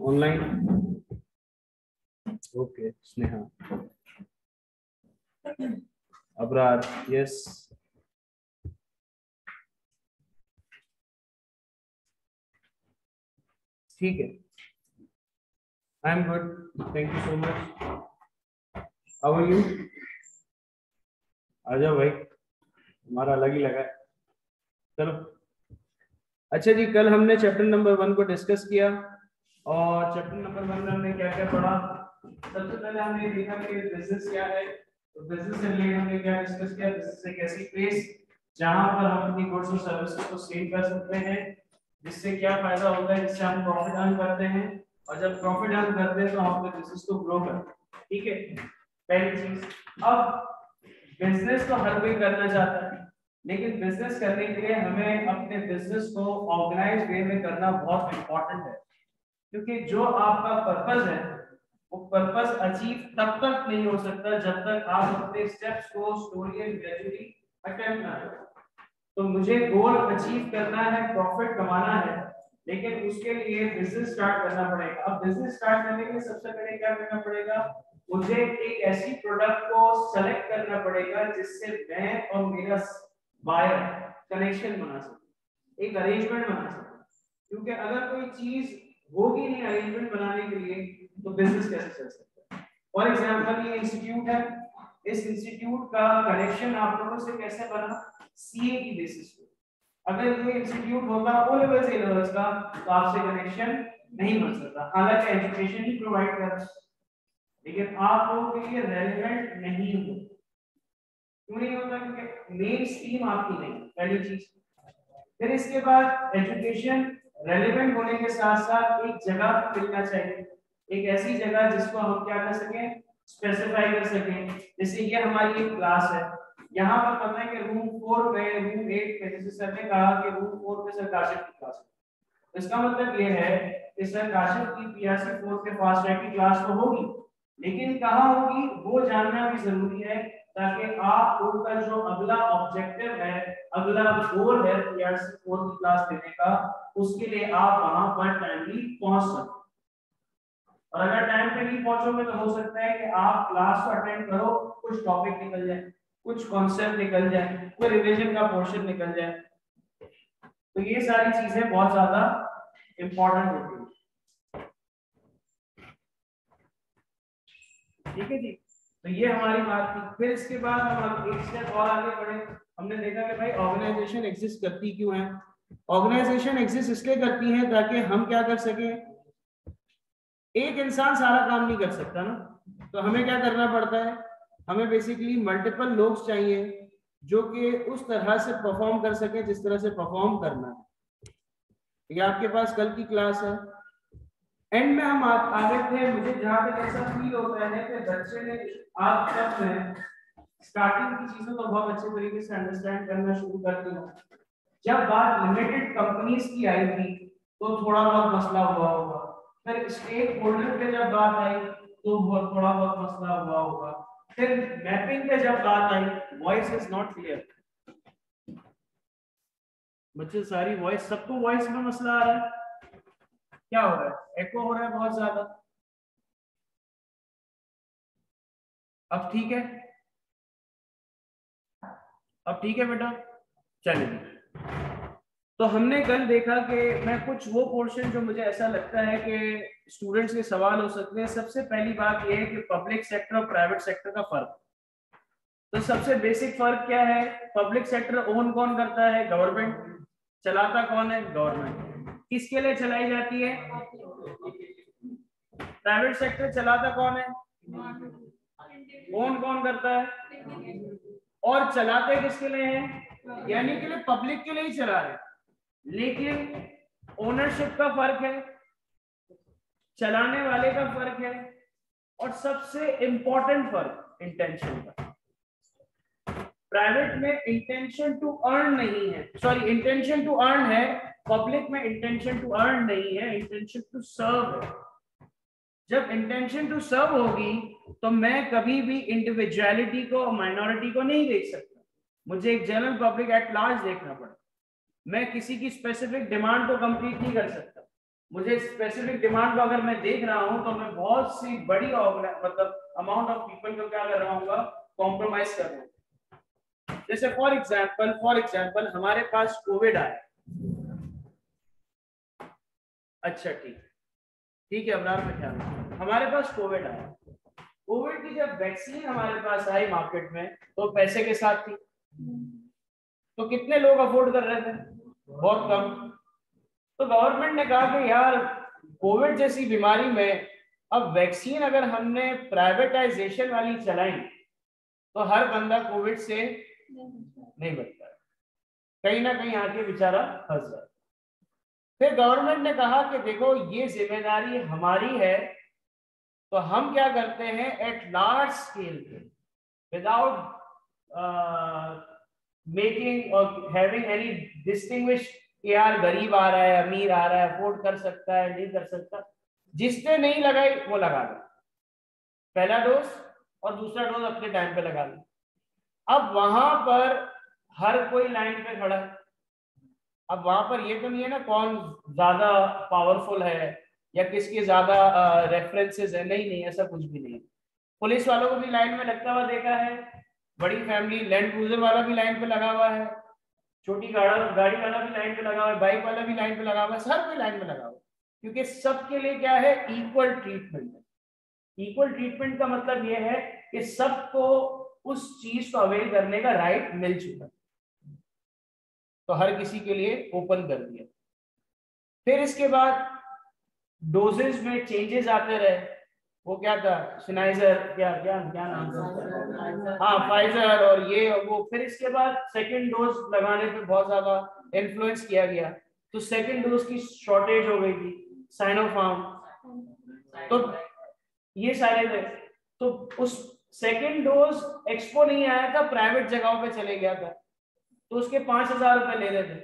Online. Okay Sneha, Abrar, yes, ठीक है, I am good, thank you so much. How are you? आ जाओ भाई, हमारा अलग ही लगा है। चलो, अच्छा जी, कल हमने चैप्टर नंबर 1 को डिस्कस किया और चैप्टर नंबर 1 में हमने क्या क्या पढ़ा। सबसे पहले हमने देखा कि बिजनेस क्या है, तो बिजनेस से रिलेटेड हमने क्या डिस्कस किया। बिजनेस एक ऐसी प्लेस जहां पर हम अपनी गुड्स और सर्विसेज को सेल कर सकते हैं, जिससे क्या फायदा होता है, जिससे हम प्रॉफिट अर्न करते हैं, और जब प्रॉफिट अर्न करते हैं तो हम अपने बिजनेस को ग्रो करते हैं। ठीक है, पहली चीज। अब बिजनेस तो हर कोई करना चाहता है, लेकिन बिजनेस करने के लिए हमें अपने बिजनेस को ऑर्गेनाइज वे में करना बहुत इंपॉर्टेंट है, क्योंकि जो आपका पर्पस है वो पर्पस अचीव तब तक नहीं हो सकता जब तक आप अपने स्टेप्स को स्लोली एंड ग्रेजुअली अटेम्प्ट ना करें। तो मुझे गोल अचीव करना है, प्रॉफिट कमाना है, लेकिन उसके लिए बिजनेस स्टार्ट करना पड़ेगा। अब बिजनेस स्टार्ट करने के लिए सबसे पहले क्या करना पड़ेगा, मुझे एक ऐसी प्रोडक्ट को सेलेक्ट करना पड़ेगा जिससे मैं और मेरा बायर कनेक्शन बना सके, एक अरेंजमेंट बना सके। क्योंकि अगर कोई चीज होगी नहीं अरेंजमेंट बनाने के लिए तो बिजनेस कैसे चल सकता है। फॉर एग्जांपल ये इंस्टीट्यूट है, इस इंस्टीट्यूट का कनेक्शन आप लोगों से कैसे बना, सीए की बेसिस पे। अगर ये इंस्टीट्यूट होता ओ लेवल से लेवल्स का तो आपसे कनेक्शन नहीं बन सकता, हालांकि एजुकेशन ही प्रोवाइड कर रहा है, लेकिन आप लोगों के लिए रेलेवेंट नहीं हो। क्यों नहीं होता? क्योंकि मेन स्ट्रीम आपकी नहीं, पहली चीज। फिर इसके बाद एजुकेशन रेलेवेंट होने के साथ साथ एक जगह मिलना चाहिए, एक ऐसी जगह जिसको हम क्या कर सकें, स्पेसिफाई कर सकें। जैसे ये हमारी एक क्लास है, यहाँ पर पता है कि रूम 4 में, रूम 8 में, जैसे सर ने कहा कि रूम 4 में सर काशिफ की क्लास है, इसका मतलब ये है कि सर काशिफ की पीआरसी 4 के फास्ट ट्रैक की क्लास तो होगी, लेकिन कहाँ होगी वो जानना भी जरूरी है, ताकि आप लोगों का जो अगला ऑब्जेक्टिव है, अगला गोल है पीआरसी 4 की क्लास लेने का, उसके लिए आप वहां पर टाइमली पहुंच सको। और अगर टाइम पे नहीं पहुंचोगे तो हो सकता है कि आप क्लास को अटेंड करो, कुछ टॉपिक निकल जाए, कुछ कॉन्सेप्ट निकल जाए, कोई रिवीजन का पोर्शन निकल जाए। तो ये सारी चीजें बहुत ज्यादा इंपॉर्टेंट होती है। ठीक है जी, तो ये हमारी बात थी। फिर इसके बाद हम एक स्टेप और आगे बढ़े। हमने देखा कि भाई ऑर्गेनाइजेशन एग्जिस्ट करती क्यों है। ऑर्गेनाइजेशन एग्जिस्ट इसलिए करती है ताकि हम क्या कर सके, एक इंसान सारा काम नहीं कर सकता ना, तो हमें क्या करना पड़ता है, हमें बेसिकली मल्टीपल लोग चाहिए जो कि उस तरह से परफॉर्म कर सके जिस तरह से परफॉर्म करना है। ये आपके पास कल की क्लास है, एंड में हम आगे थे, मुझे जहां तक ऐसा फील होता है कि बच्चे ने, आप सब ने स्टार्टिंग की चीजों को बहुत अच्छे तरीके से अंडरस्टैंड करना शुरू कर दिया। जब बात लिमिटेड कंपनीज की आई थी तो थोड़ा बहुत मसला हुआ होगा, फिर स्टेक होल्डर पे जब बात आई तो थोड़ा बहुत मसला हुआ होगा, फिर मैपिंग पे जब बात आई, वॉइस इज नॉट क्लियर। बच्चे सारी वॉइस, सबको वॉइस में मसला आ रहा है, क्या हो रहा है, एको हो रहा है बहुत ज्यादा। अब ठीक है, अब ठीक है बेटा, चलिए। तो हमने कल देखा कि मैं कुछ वो पोर्शन जो मुझे ऐसा लगता है कि स्टूडेंट्स के सवाल हो सकते हैं। सबसे पहली बात यह है कि पब्लिक सेक्टर और प्राइवेट सेक्टर का फर्क। तो सबसे बेसिक फर्क क्या है, पब्लिक सेक्टर ओन कौन करता है, गवर्नमेंट। चलाता कौन है, गवर्नमेंट। किसके लिए चलाई जाती है, प्राइवेट सेक्टर चलाता कौन है, ओन कौन करता है, और चलाते किसके लिए हैं, यानी के लिए पब्लिक के लिए ही चला रहे, लेकिन ओनरशिप का फर्क है, चलाने वाले का फर्क है, और सबसे इंपॉर्टेंट फर्क इंटेंशन का। प्राइवेट में इंटेंशन टू अर्न नहीं है, सॉरी इंटेंशन टू अर्न है, पब्लिक में इंटेंशन टू अर्न नहीं है, इंटेंशन टू सर्व है। जब इंटेंशन टू सर्व होगी तो मैं कभी भी इंडिविजुअलिटी को और माइनॉरिटी को नहीं देख सकता, मुझे एक जनरल पब्लिक एट लार्ज देखना पड़ेगा। मैं किसी की स्पेसिफिक डिमांड को कंप्लीट नहीं कर सकता, मुझे स्पेसिफिक डिमांड को अगर मैं देख रहा हूं तो मैं बहुत सी बड़ी मतलब अमाउंट ऑफ पीपल को क्या कर रहा हूँ, कॉम्प्रोमाइज कर रहा हूँ। जैसे फॉर एग्जाम्पल हमारे पास कोविड आया, अच्छा ठीक है अबरार में ख्याल, हमारे पास कोविड आया, कोविड की जब वैक्सीन हमारे पास आई मार्केट में तो पैसे के साथ थी, तो कितने लोग अफोर्ड कर रहे थे, बहुत कम। तो गवर्नमेंट ने कहा कि यार कोविड जैसी बीमारी में अब वैक्सीन अगर हमने प्राइवेटाइजेशन वाली चलाई तो हर बंदा कोविड से नहीं बचता, कहीं ना कहीं आके बेचारा फंस जाए। फिर गवर्नमेंट ने कहा कि देखो ये जिम्मेदारी हमारी है, तो हम क्या करते हैं एट लार्ज स्केल पे विदाउट मेकिंग और हैविंग एनी डिस्टिंग्विश कि यार गरीब आ रहा है, अमीर आ रहा है, अफोर्ड कर सकता है, नहीं कर सकता, जिसने नहीं लगाई वो लगा ले, पहला डोज और दूसरा डोज अपने टाइम पे लगा ले। अब वहां पर हर कोई लाइन पे खड़ा है, अब वहां पर ये तो नहीं है ना कौन ज्यादा पावरफुल है या किसके ज्यादा रेफरेंसेस है, नहीं नहीं ऐसा कुछ भी नहीं। पुलिस वालों को भी लाइन में लगता हुआ देखा है, बड़ी फैमिली लैंड क्रूजर वाला भी लाइन पे लगा हुआ है, छोटी गाड़ी वाला भी लाइन पे लगा हुआ है, बाइक वाला भी लाइन पे लगा हुआ है, हर कोई लाइन पे लगा हुआ है, क्योंकि सबके लिए क्या है, इक्वल ट्रीटमेंट है। इक्वल ट्रीटमेंट का मतलब यह है कि सबको उस चीज को अवेल करने का राइट मिल चुका है, तो हर किसी के लिए ओपन कर दिया। फिर इसके बाद डोजेज में चेंजेस आते रहे, वो क्या था सिनाइजर, क्या क्या क्या नाम था, हाँ फाइजर और ये वो। फिर इसके बाद सेकंड डोज लगाने पे बहुत ज्यादा इन्फ्लुएंस किया गया, तो सेकंड डोज की शॉर्टेज हो गई थी, साइनोफार्म, तो ये सारे थे। तो उस सेकंड डोज एक्सपो नहीं आया था, प्राइवेट जगहों पे चले गया था, तो उसके 5,000 रुपए ले रहे थे,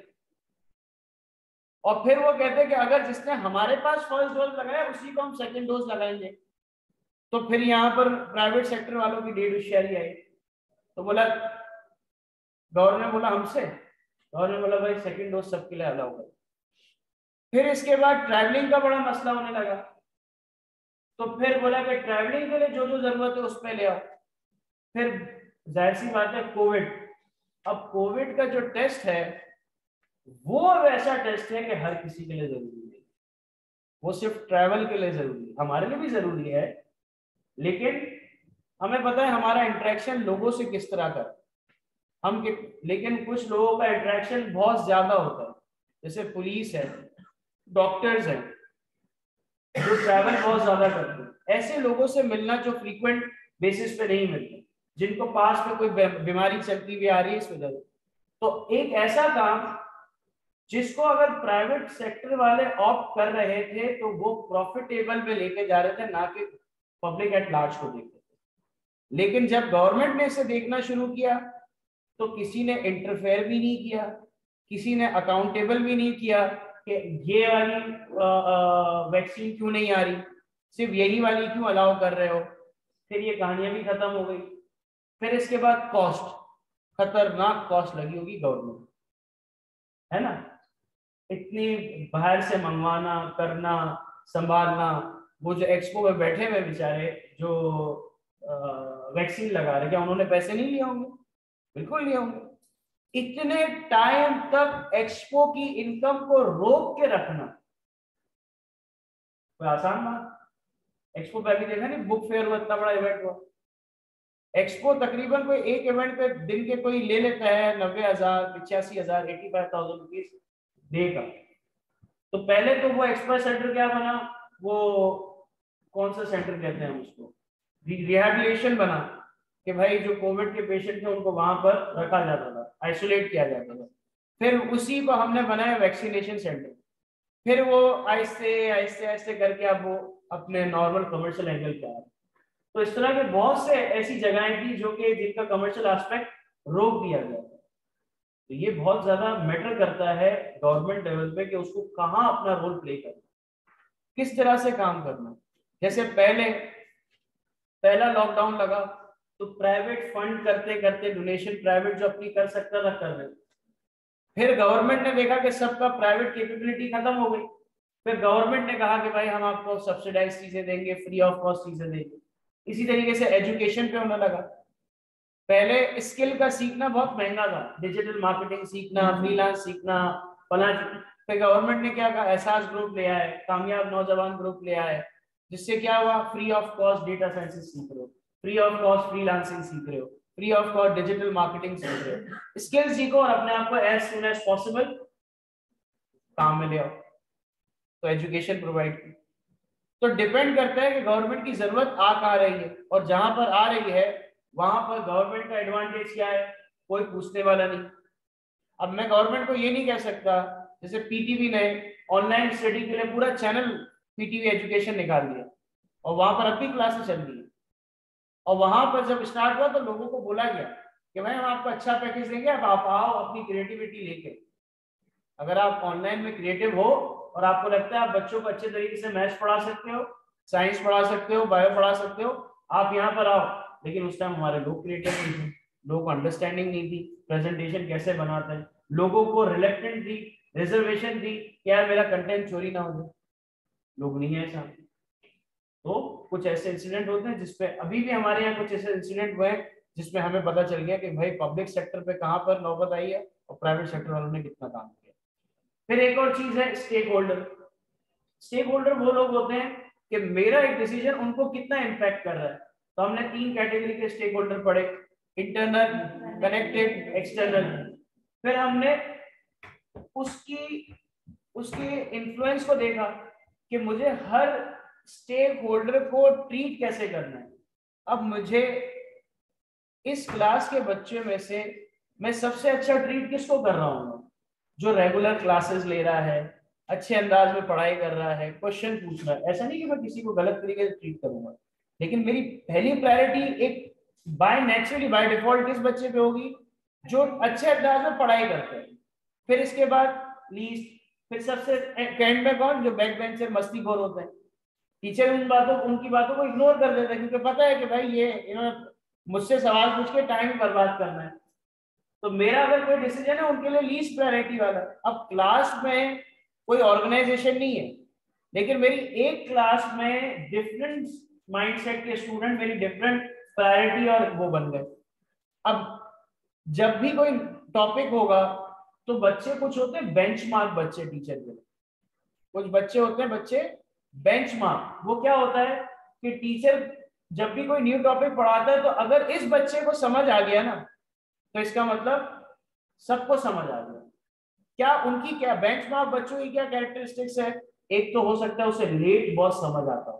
और फिर वो कहते कि अगर जिसने हमारे पास फर्स्ट डोज लगाया उसी को हम सेकंड डोज लगाएंगे। तो फिर यहाँ पर प्राइवेट सेक्टर वालों की डेढ़ होशियारी आई, तो बोला गवर्नमेंट बोला हमसे, गवर्नमेंट बोला भाई सेकंड डोज सबके लिए अलाउ कर। फिर इसके बाद ट्रैवलिंग का बड़ा मसला होने लगा, तो फिर बोला कि ट्रैवलिंग के लिए जो जो जरूरत है उसमें ले आओ। फिर जाहिर सी बात है कोविड, अब कोविड का जो टेस्ट है वो अब ऐसा टेस्ट है कि हर किसी के लिए जरूरी है, वो सिर्फ ट्रैवल के लिए जरूरी है, हमारे लिए भी जरूरी है, लेकिन हमें पता है हमारा इंटरेक्शन लोगों से किस तरह का हम, लेकिन कुछ लोगों का इंटरेक्शन बहुत ज्यादा होता है, जैसे पुलिस है, डॉक्टर्स है, जो ट्रैवल बहुत ज्यादा करते हैं, ऐसे लोगों से मिलना जो फ्रीक्वेंट बेसिस पे नहीं मिलते, जिनको पास में कोई बीमारी चलती हुई आ रही है इस वजह से। तो एक ऐसा काम जिसको अगर प्राइवेट सेक्टर वाले ऑप्ट कर रहे थे तो वो प्रॉफिटेबल में लेके जा रहे थे, ना कि पब्लिक एट लार्ज को देखते थे। लेकिन जब गवर्नमेंट ने इसे देखना शुरू किया तो किसी ने इंटरफेयर भी नहीं किया, किसी ने अकाउंटेबल भी नहीं किया कि ये वाली वैक्सीन क्यों नहीं आ रही, सिर्फ यही वाली क्यों अलाउ कर रहे हो। फिर ये कहानियां भी खत्म हो गई। फिर इसके बाद कॉस्ट, खतरनाक कॉस्ट लगी होगी गवर्नमेंट, है ना, इतनी बाहर से मंगवाना, करना, संभालना। वो जो एक्सपो में बैठे हुए बेचारे जो वैक्सीन लगा रहे, क्या उन्होंने पैसे नहीं लिए होंगे, बिल्कुल लिए होंगे। इतने टाइम तक एक्सपो की इनकम को रोक के रखना कोई आसान बात। एक्सपो पे अभी देखा नहीं, बुक फेयर हुआ, इतना बड़ा इवेंट हुआ। एक्सपो तकरीबन कोई एक इवेंट पे दिन के कोई ले लेता है 90,000, 85,000, 85,000 रुपीज डे का। तो पहले तो वो एक्सप्रेस सेंटर क्या बना, वो कौन सा सेंटर कहते हैं उसको, रिहैबिलिटेशन बना, कि भाई जो कोविड के पेशेंट थे उनको वहां पर रखा जाता था, आइसोलेट किया जाता था। फिर उसी को हमने बनाया वैक्सीनेशन सेंटर। फिर वो आहिस्ते आहिस्ते आहिस्ते करके अब वो अपने नॉर्मल कमर्शियल एंगल पे आ रहे। तो इस तरह के बहुत से ऐसी जगहें थी जो कि जिनका कमर्शियल एस्पेक्ट रोक दिया गया था। तो ये बहुत ज्यादा मैटर करता है गवर्नमेंट लेवल पे कि उसको कहाँ अपना रोल प्ले करना, किस तरह से काम करना। जैसे पहला लॉकडाउन लगा तो प्राइवेट फंड करते करते डोनेशन प्राइवेट जो अपनी कर सकता था कर रहे। फिर गवर्नमेंट ने देखा कि सबका प्राइवेट कैपेबिलिटी खत्म हो गई, फिर गवर्नमेंट ने कहा कि भाई हम आपको सब्सिडाइज चीजें देंगे, फ्री ऑफ कॉस्ट चीजें देंगे। इसी तरीके से एजुकेशन पे होने लगा। पहले स्किल का सीखना बहुत महंगा था, डिजिटल मार्केटिंग सीखना, फ्रीलांस सीखना, फला। फिर गवर्नमेंट ने क्या कहा, एहसास ग्रुप ले आए, कामयाब नौजवान ग्रुप ले आए, जिससे क्या हुआ, free of cost data sciences सीख रहे हो, फ्री ऑफ कॉस्ट फ्रीलांसिंग सीख रहे हो, free of cost digital marketing सीख रहे हो। स्किल सीखो और अपने आप को एज सुन एज पॉसिबल काम में ले आओ। तो एजुकेशन प्रोवाइड की। तो डिपेंड करता है कि गवर्नमेंट की जरूरत आ कहाँ रही है, और जहां पर आ रही है वहां पर गवर्नमेंट का एडवांटेज क्या है, कोई पूछने वाला नहीं। अब मैं गवर्नमेंट को ये नहीं कह सकता, जैसे पीटीवी ने ऑनलाइन स्टडी के लिए पूरा चैनल पीटीवी एजुकेशन निकाल दिया, और वहां पर अब भी क्लासेस चल रही है, और वहां पर जब स्टार्ट हुआ तो लोगों को बोला गया कि भाई हम आपको अच्छा पैकेज देंगे, अब आप आओ अपनी क्रिएटिविटी लेके। अगर आप ऑनलाइन में क्रिएटिव हो और आपको लगता है आप बच्चों को अच्छे तरीके से मैथ्स पढ़ा सकते हो, साइंस पढ़ा सकते हो, बायो पढ़ा सकते हो, आप यहाँ पर आओ। लेकिन उस टाइम हमारे लोग क्रिएटिव नहीं थे, लोगों को अंडरस्टैंडिंग नहीं थी, प्रेजेंटेशन कैसे बनाते हैं, लोगों को रिलेक्टेंट थी, रिजर्वेशन थी कि यार मेरा कंटेंट चोरी ना हो जाए। लोग नहीं है ऐसा। तो कुछ ऐसे इंसिडेंट होते हैं जिसपे अभी भी हमारे यहाँ कुछ ऐसे इंसिडेंट हुए हैं जिसमें हमें पता चल गया कि भाई पब्लिक सेक्टर पे कहाँ पर नौबत आई है और प्राइवेट सेक्टर वालों ने कितना काम किया। फिर एक और चीज है स्टेक होल्डर। स्टेक होल्डर वो लोग होते हैं कि मेरा एक डिसीजन उनको कितना इम्पैक्ट कर रहा है। तो हमने 3 कैटेगरी के स्टेक होल्डर पढ़े, इंटरनल, कनेक्टेड, एक्सटर्नल। फिर हमने उसकी उसके इन्फ्लुएंस को देखा कि मुझे हर स्टेक होल्डर को ट्रीट कैसे करना है। अब मुझे इस क्लास के बच्चे में से मैं सबसे अच्छा ट्रीट किसको कर रहा हूँ, जो रेगुलर क्लासेस ले रहा है, अच्छे अंदाज में पढ़ाई कर रहा है, क्वेश्चन पूछ रहा है। ऐसा नहीं कि मैं किसी को गलत तरीके से ट्रीट करूंगा, लेकिन मेरी पहली प्रायोरिटी एक बाय नेचुरली बाय डिफॉल्ट किस बच्चे पे होगी, जो अच्छे अंदाज में पढ़ाई करते हैं। फिर इसके बाद लीस्ट, फिर सबसे एंड में कौन, जो बैक बेंचर मस्तीखोर होते हैं। टीचर उनकी बातों को इग्नोर कर देते हैं क्योंकि पता है कि भाई ये इन्होंने मुझसे सवाल पूछ के टाइम बर्बाद करना है। तो मेरा अगर कोई डिसीजन है उनके लिए लीस्ट प्रायोरिटी वाला। अब क्लास में कोई ऑर्गेनाइजेशन नहीं है, लेकिन मेरी एक क्लास में डिफरेंट माइंडसेट के स्टूडेंट मेरी डिफरेंट प्रायोरिटी और वो बन गए। अब जब भी कोई टॉपिक होगा तो बच्चे कुछ होते हैं बेंचमार्क बच्चे टीचर के, कुछ बच्चे होते हैं बच्चे बेंचमार्क। वो क्या होता है कि टीचर जब भी कोई न्यू टॉपिक पढ़ाता है तो अगर इस बच्चे को समझ आ गया ना तो इसका मतलब सबको समझ आ गया। क्या उनकी क्या बेंचमार्क बच्चों की क्या कैरेक्टरिस्टिक्स है, एक तो हो सकता है उसे लेट बहुत समझ आता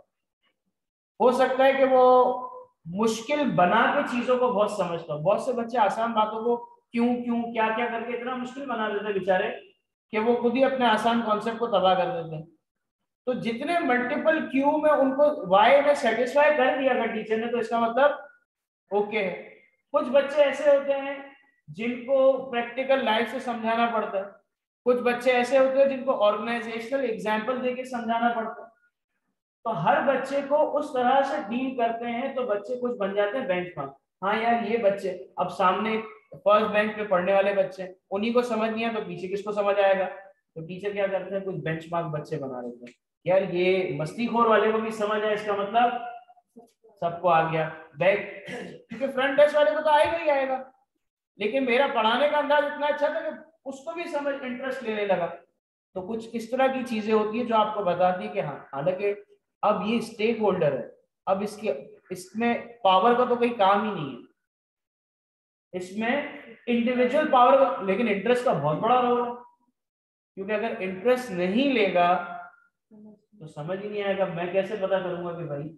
हो सकता है कि वो मुश्किल बना के चीजों को बहुत समझता हो। बहुत से बच्चे आसान बातों को क्यों क्यों क्या क्या करके इतना मुश्किल बना देते बेचारे कि वो खुद ही अपने आसान कॉन्सेप्ट को तबाह कर देते हैं। तो जितने मल्टीपल क्यू में उनको वाई में सेटिस्फाई कर दिया अगर टीचर ने, तो इसका मतलब ओके है। कुछ बच्चे ऐसे होते हैं जिनको प्रैक्टिकल लाइफ से समझाना पड़ता है, कुछ बच्चे ऐसे होते हैं जिनको ऑर्गेनाइजेशनल एग्जाम्पल देके समझाना पड़ता है। तो हर बच्चे को उस तरह से डील करते हैं तो बच्चे कुछ बन जाते हैं बेंचमार्क। हाँ यार ये बच्चे अब सामने फर्स्ट बेंच पे पढ़ने वाले बच्चे, उन्हीं को समझ नहीं है तो पीछे किसको समझ आएगा। तो टीचर क्या करते हैं, कुछ बेंचमार्क बच्चे बना देते हैं, यार ये मस्तीखोर वाले को भी समझ आए, इसका मतलब सबको आ गया बैक, क्योंकि फ्रंट डेस्क वाले को तो आएगा ही आएगा। लेकिन मेरा पढ़ाने का अंदाज इतना अच्छा था कि उसको भी समझ इंटरेस्ट लेने लगा। तो कुछ इस तरह की चीजें होती है जो आपको बताती है कि हाँ, हालांकि अब ये स्टेक होल्डर है, अब इसमें पावर का तो कोई काम ही नहीं है, इसमें इंडिविजुअल पावर, लेकिन इंटरेस्ट का बहुत बड़ा रोल है। क्योंकि अगर इंटरेस्ट नहीं लेगा तो समझ ही नहीं आएगा, मैं कैसे पता करूंगा कि भाई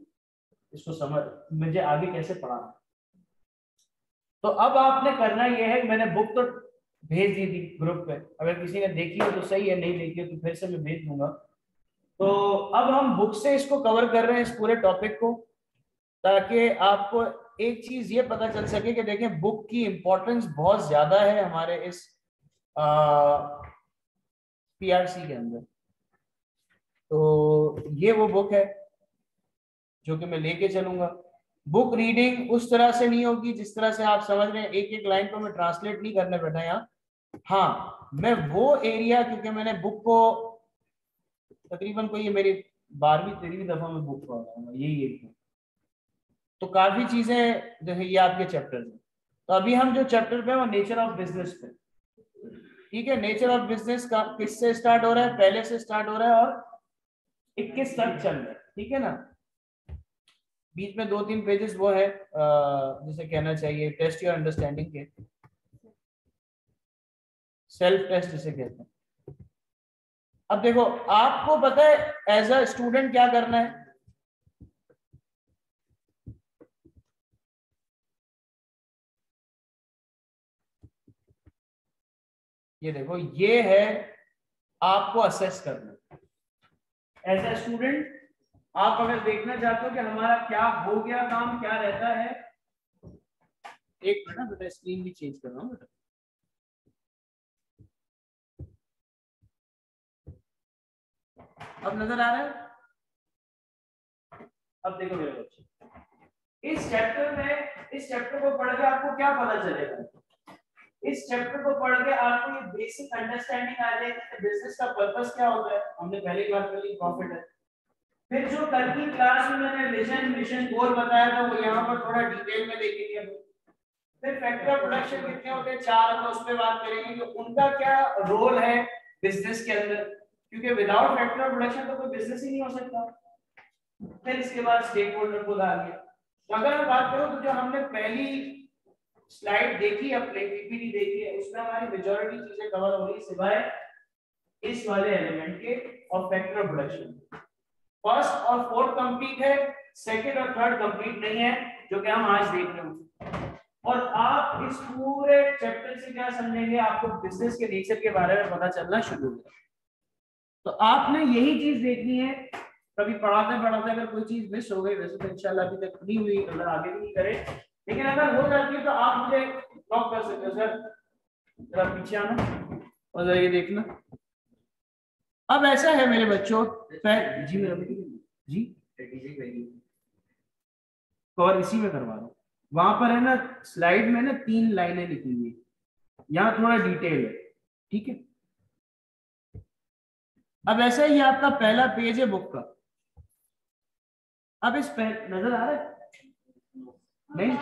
इसको समझ मुझे आगे कैसे पढ़ाना। तो अब आपने करना यह है, मैंने बुक तो भेज दी थी ग्रुप पे, अगर किसी ने देखी हो तो सही है, नहीं देखी हो तो फिर से मैं भेज दूंगा। तो अब हम बुक से इसको कवर कर रहे हैं इस पूरे टॉपिक को, ताकि आपको एक चीज ये पता चल सके कि देखें बुक की इंपॉर्टेंस बहुत ज्यादा है हमारे इस पीआरसी के अंदर। तो ये वो बुक है जो कि मैं लेके चलूंगा। बुक रीडिंग उस तरह से नहीं होगी जिस तरह से आप समझ रहे हैं, एक एक लाइन को मैं ट्रांसलेट नहीं करने बैठा यहाँ। हाँ, मैं वो एरिया, क्योंकि मैंने बुक को तकरीबन कोई ये मेरी 12वीं 13वीं दफा में बुक पढ़ रहा हूँ यही एक। तो काफी चीजें जो है ये आपके चैप्टर में। तो अभी हम जो चैप्टर पे वो नेचर ऑफ बिजनेस पे, ठीक है। नेचर ऑफ बिजनेस का किससे स्टार्ट हो रहा है, पहले से स्टार्ट हो रहा है और 21 तक चल रहा है, ठीक है ना। बीच में 2-3 पेजेस वो है जिसे कहना चाहिए टेस्ट योर अंडरस्टैंडिंग के, सेल्फ टेस्ट जिसे कहते हैं। अब देखो आपको पता है एज अ स्टूडेंट क्या करना है। ये देखो ये है आपको असेस करना एज अ स्टूडेंट। आप अगर देखना चाहते हो कि हमारा क्या हो गया काम, क्या रहता है। एक मिनट बेटा स्क्रीन भी चेंज कर रहा हूँ बेटा। अब नजर आ रहा है। अब देखो मेरे बच्चे, इस चैप्टर को पढ़ के आपको क्या पता चलेगा। इस चैप्टर को पढ़ के आपको ये बेसिक अंडरस्टैंडिंग आ जाएगी कि बिजनेस का पर्पस क्या होता है। हमने पहले बात कर ली प्रॉफिट है। फिर जो कल की क्लास में मैंने विजन मिशन गोल बताया था वो यहाँ पर थोड़ा डिटेल में देखेंगे। फिर फैक्टर ऑफ प्रोडक्शन कितने होते हैं, 4 होते हैं, उस पर बात करेंगे कि उनका क्या रोल है बिजनेस के अंदर, क्योंकि विदाउट फैक्टर ऑफ प्रोडक्शन तो कोई बिजनेस ही नहीं हो सकता। फिर इसके बाद स्टेक होल्डर को डाल दिया। तो अगर मैं बात करूं तो जो हमने पहली स्लाइड देखी, अपने पीपीटी देखी है, उसमें हमारी मेजॉरिटी चीजें कवर हो रही सिवाय इस वाले एलिमेंट के और फैक्टर ऑफ प्रोडक्शन। फर्स्ट और फोर्थ कंप्लीट है, सेकंड और थर्ड कंप्लीट नहीं है, जो कि हम आज देख रहे हैं। और आप इस पूरे चैप्टर से क्या समझेंगे, आपको बिजनेस के नेचर के बारे में पता चलना शुरू होगा। तो आपने यही चीज देखनी है। कभी पढ़ाते पढ़ाते अगर कोई चीज मिस हो गई, वैसे तो इंशाल्लाह अभी तक नहीं हुई, अगर आगे भी नहीं करे, लेकिन अगर हो जाती है तो आप मुझे ब्लॉक कर सकते हो। सर जरा पीछे आना और जरा ये देखना। अब ऐसा है मेरे बच्चों, जी मेरा जी और इसी में करवा रहा हूँ। वहां पर है ना स्लाइड में ना 3 लाइनें लिखी हुई है, यहाँ थोड़ा डिटेल है, ठीक है। अब ऐसा ही आपका पहला पेज है बुक का। अब इस पे नजर आ रहा है? नहीं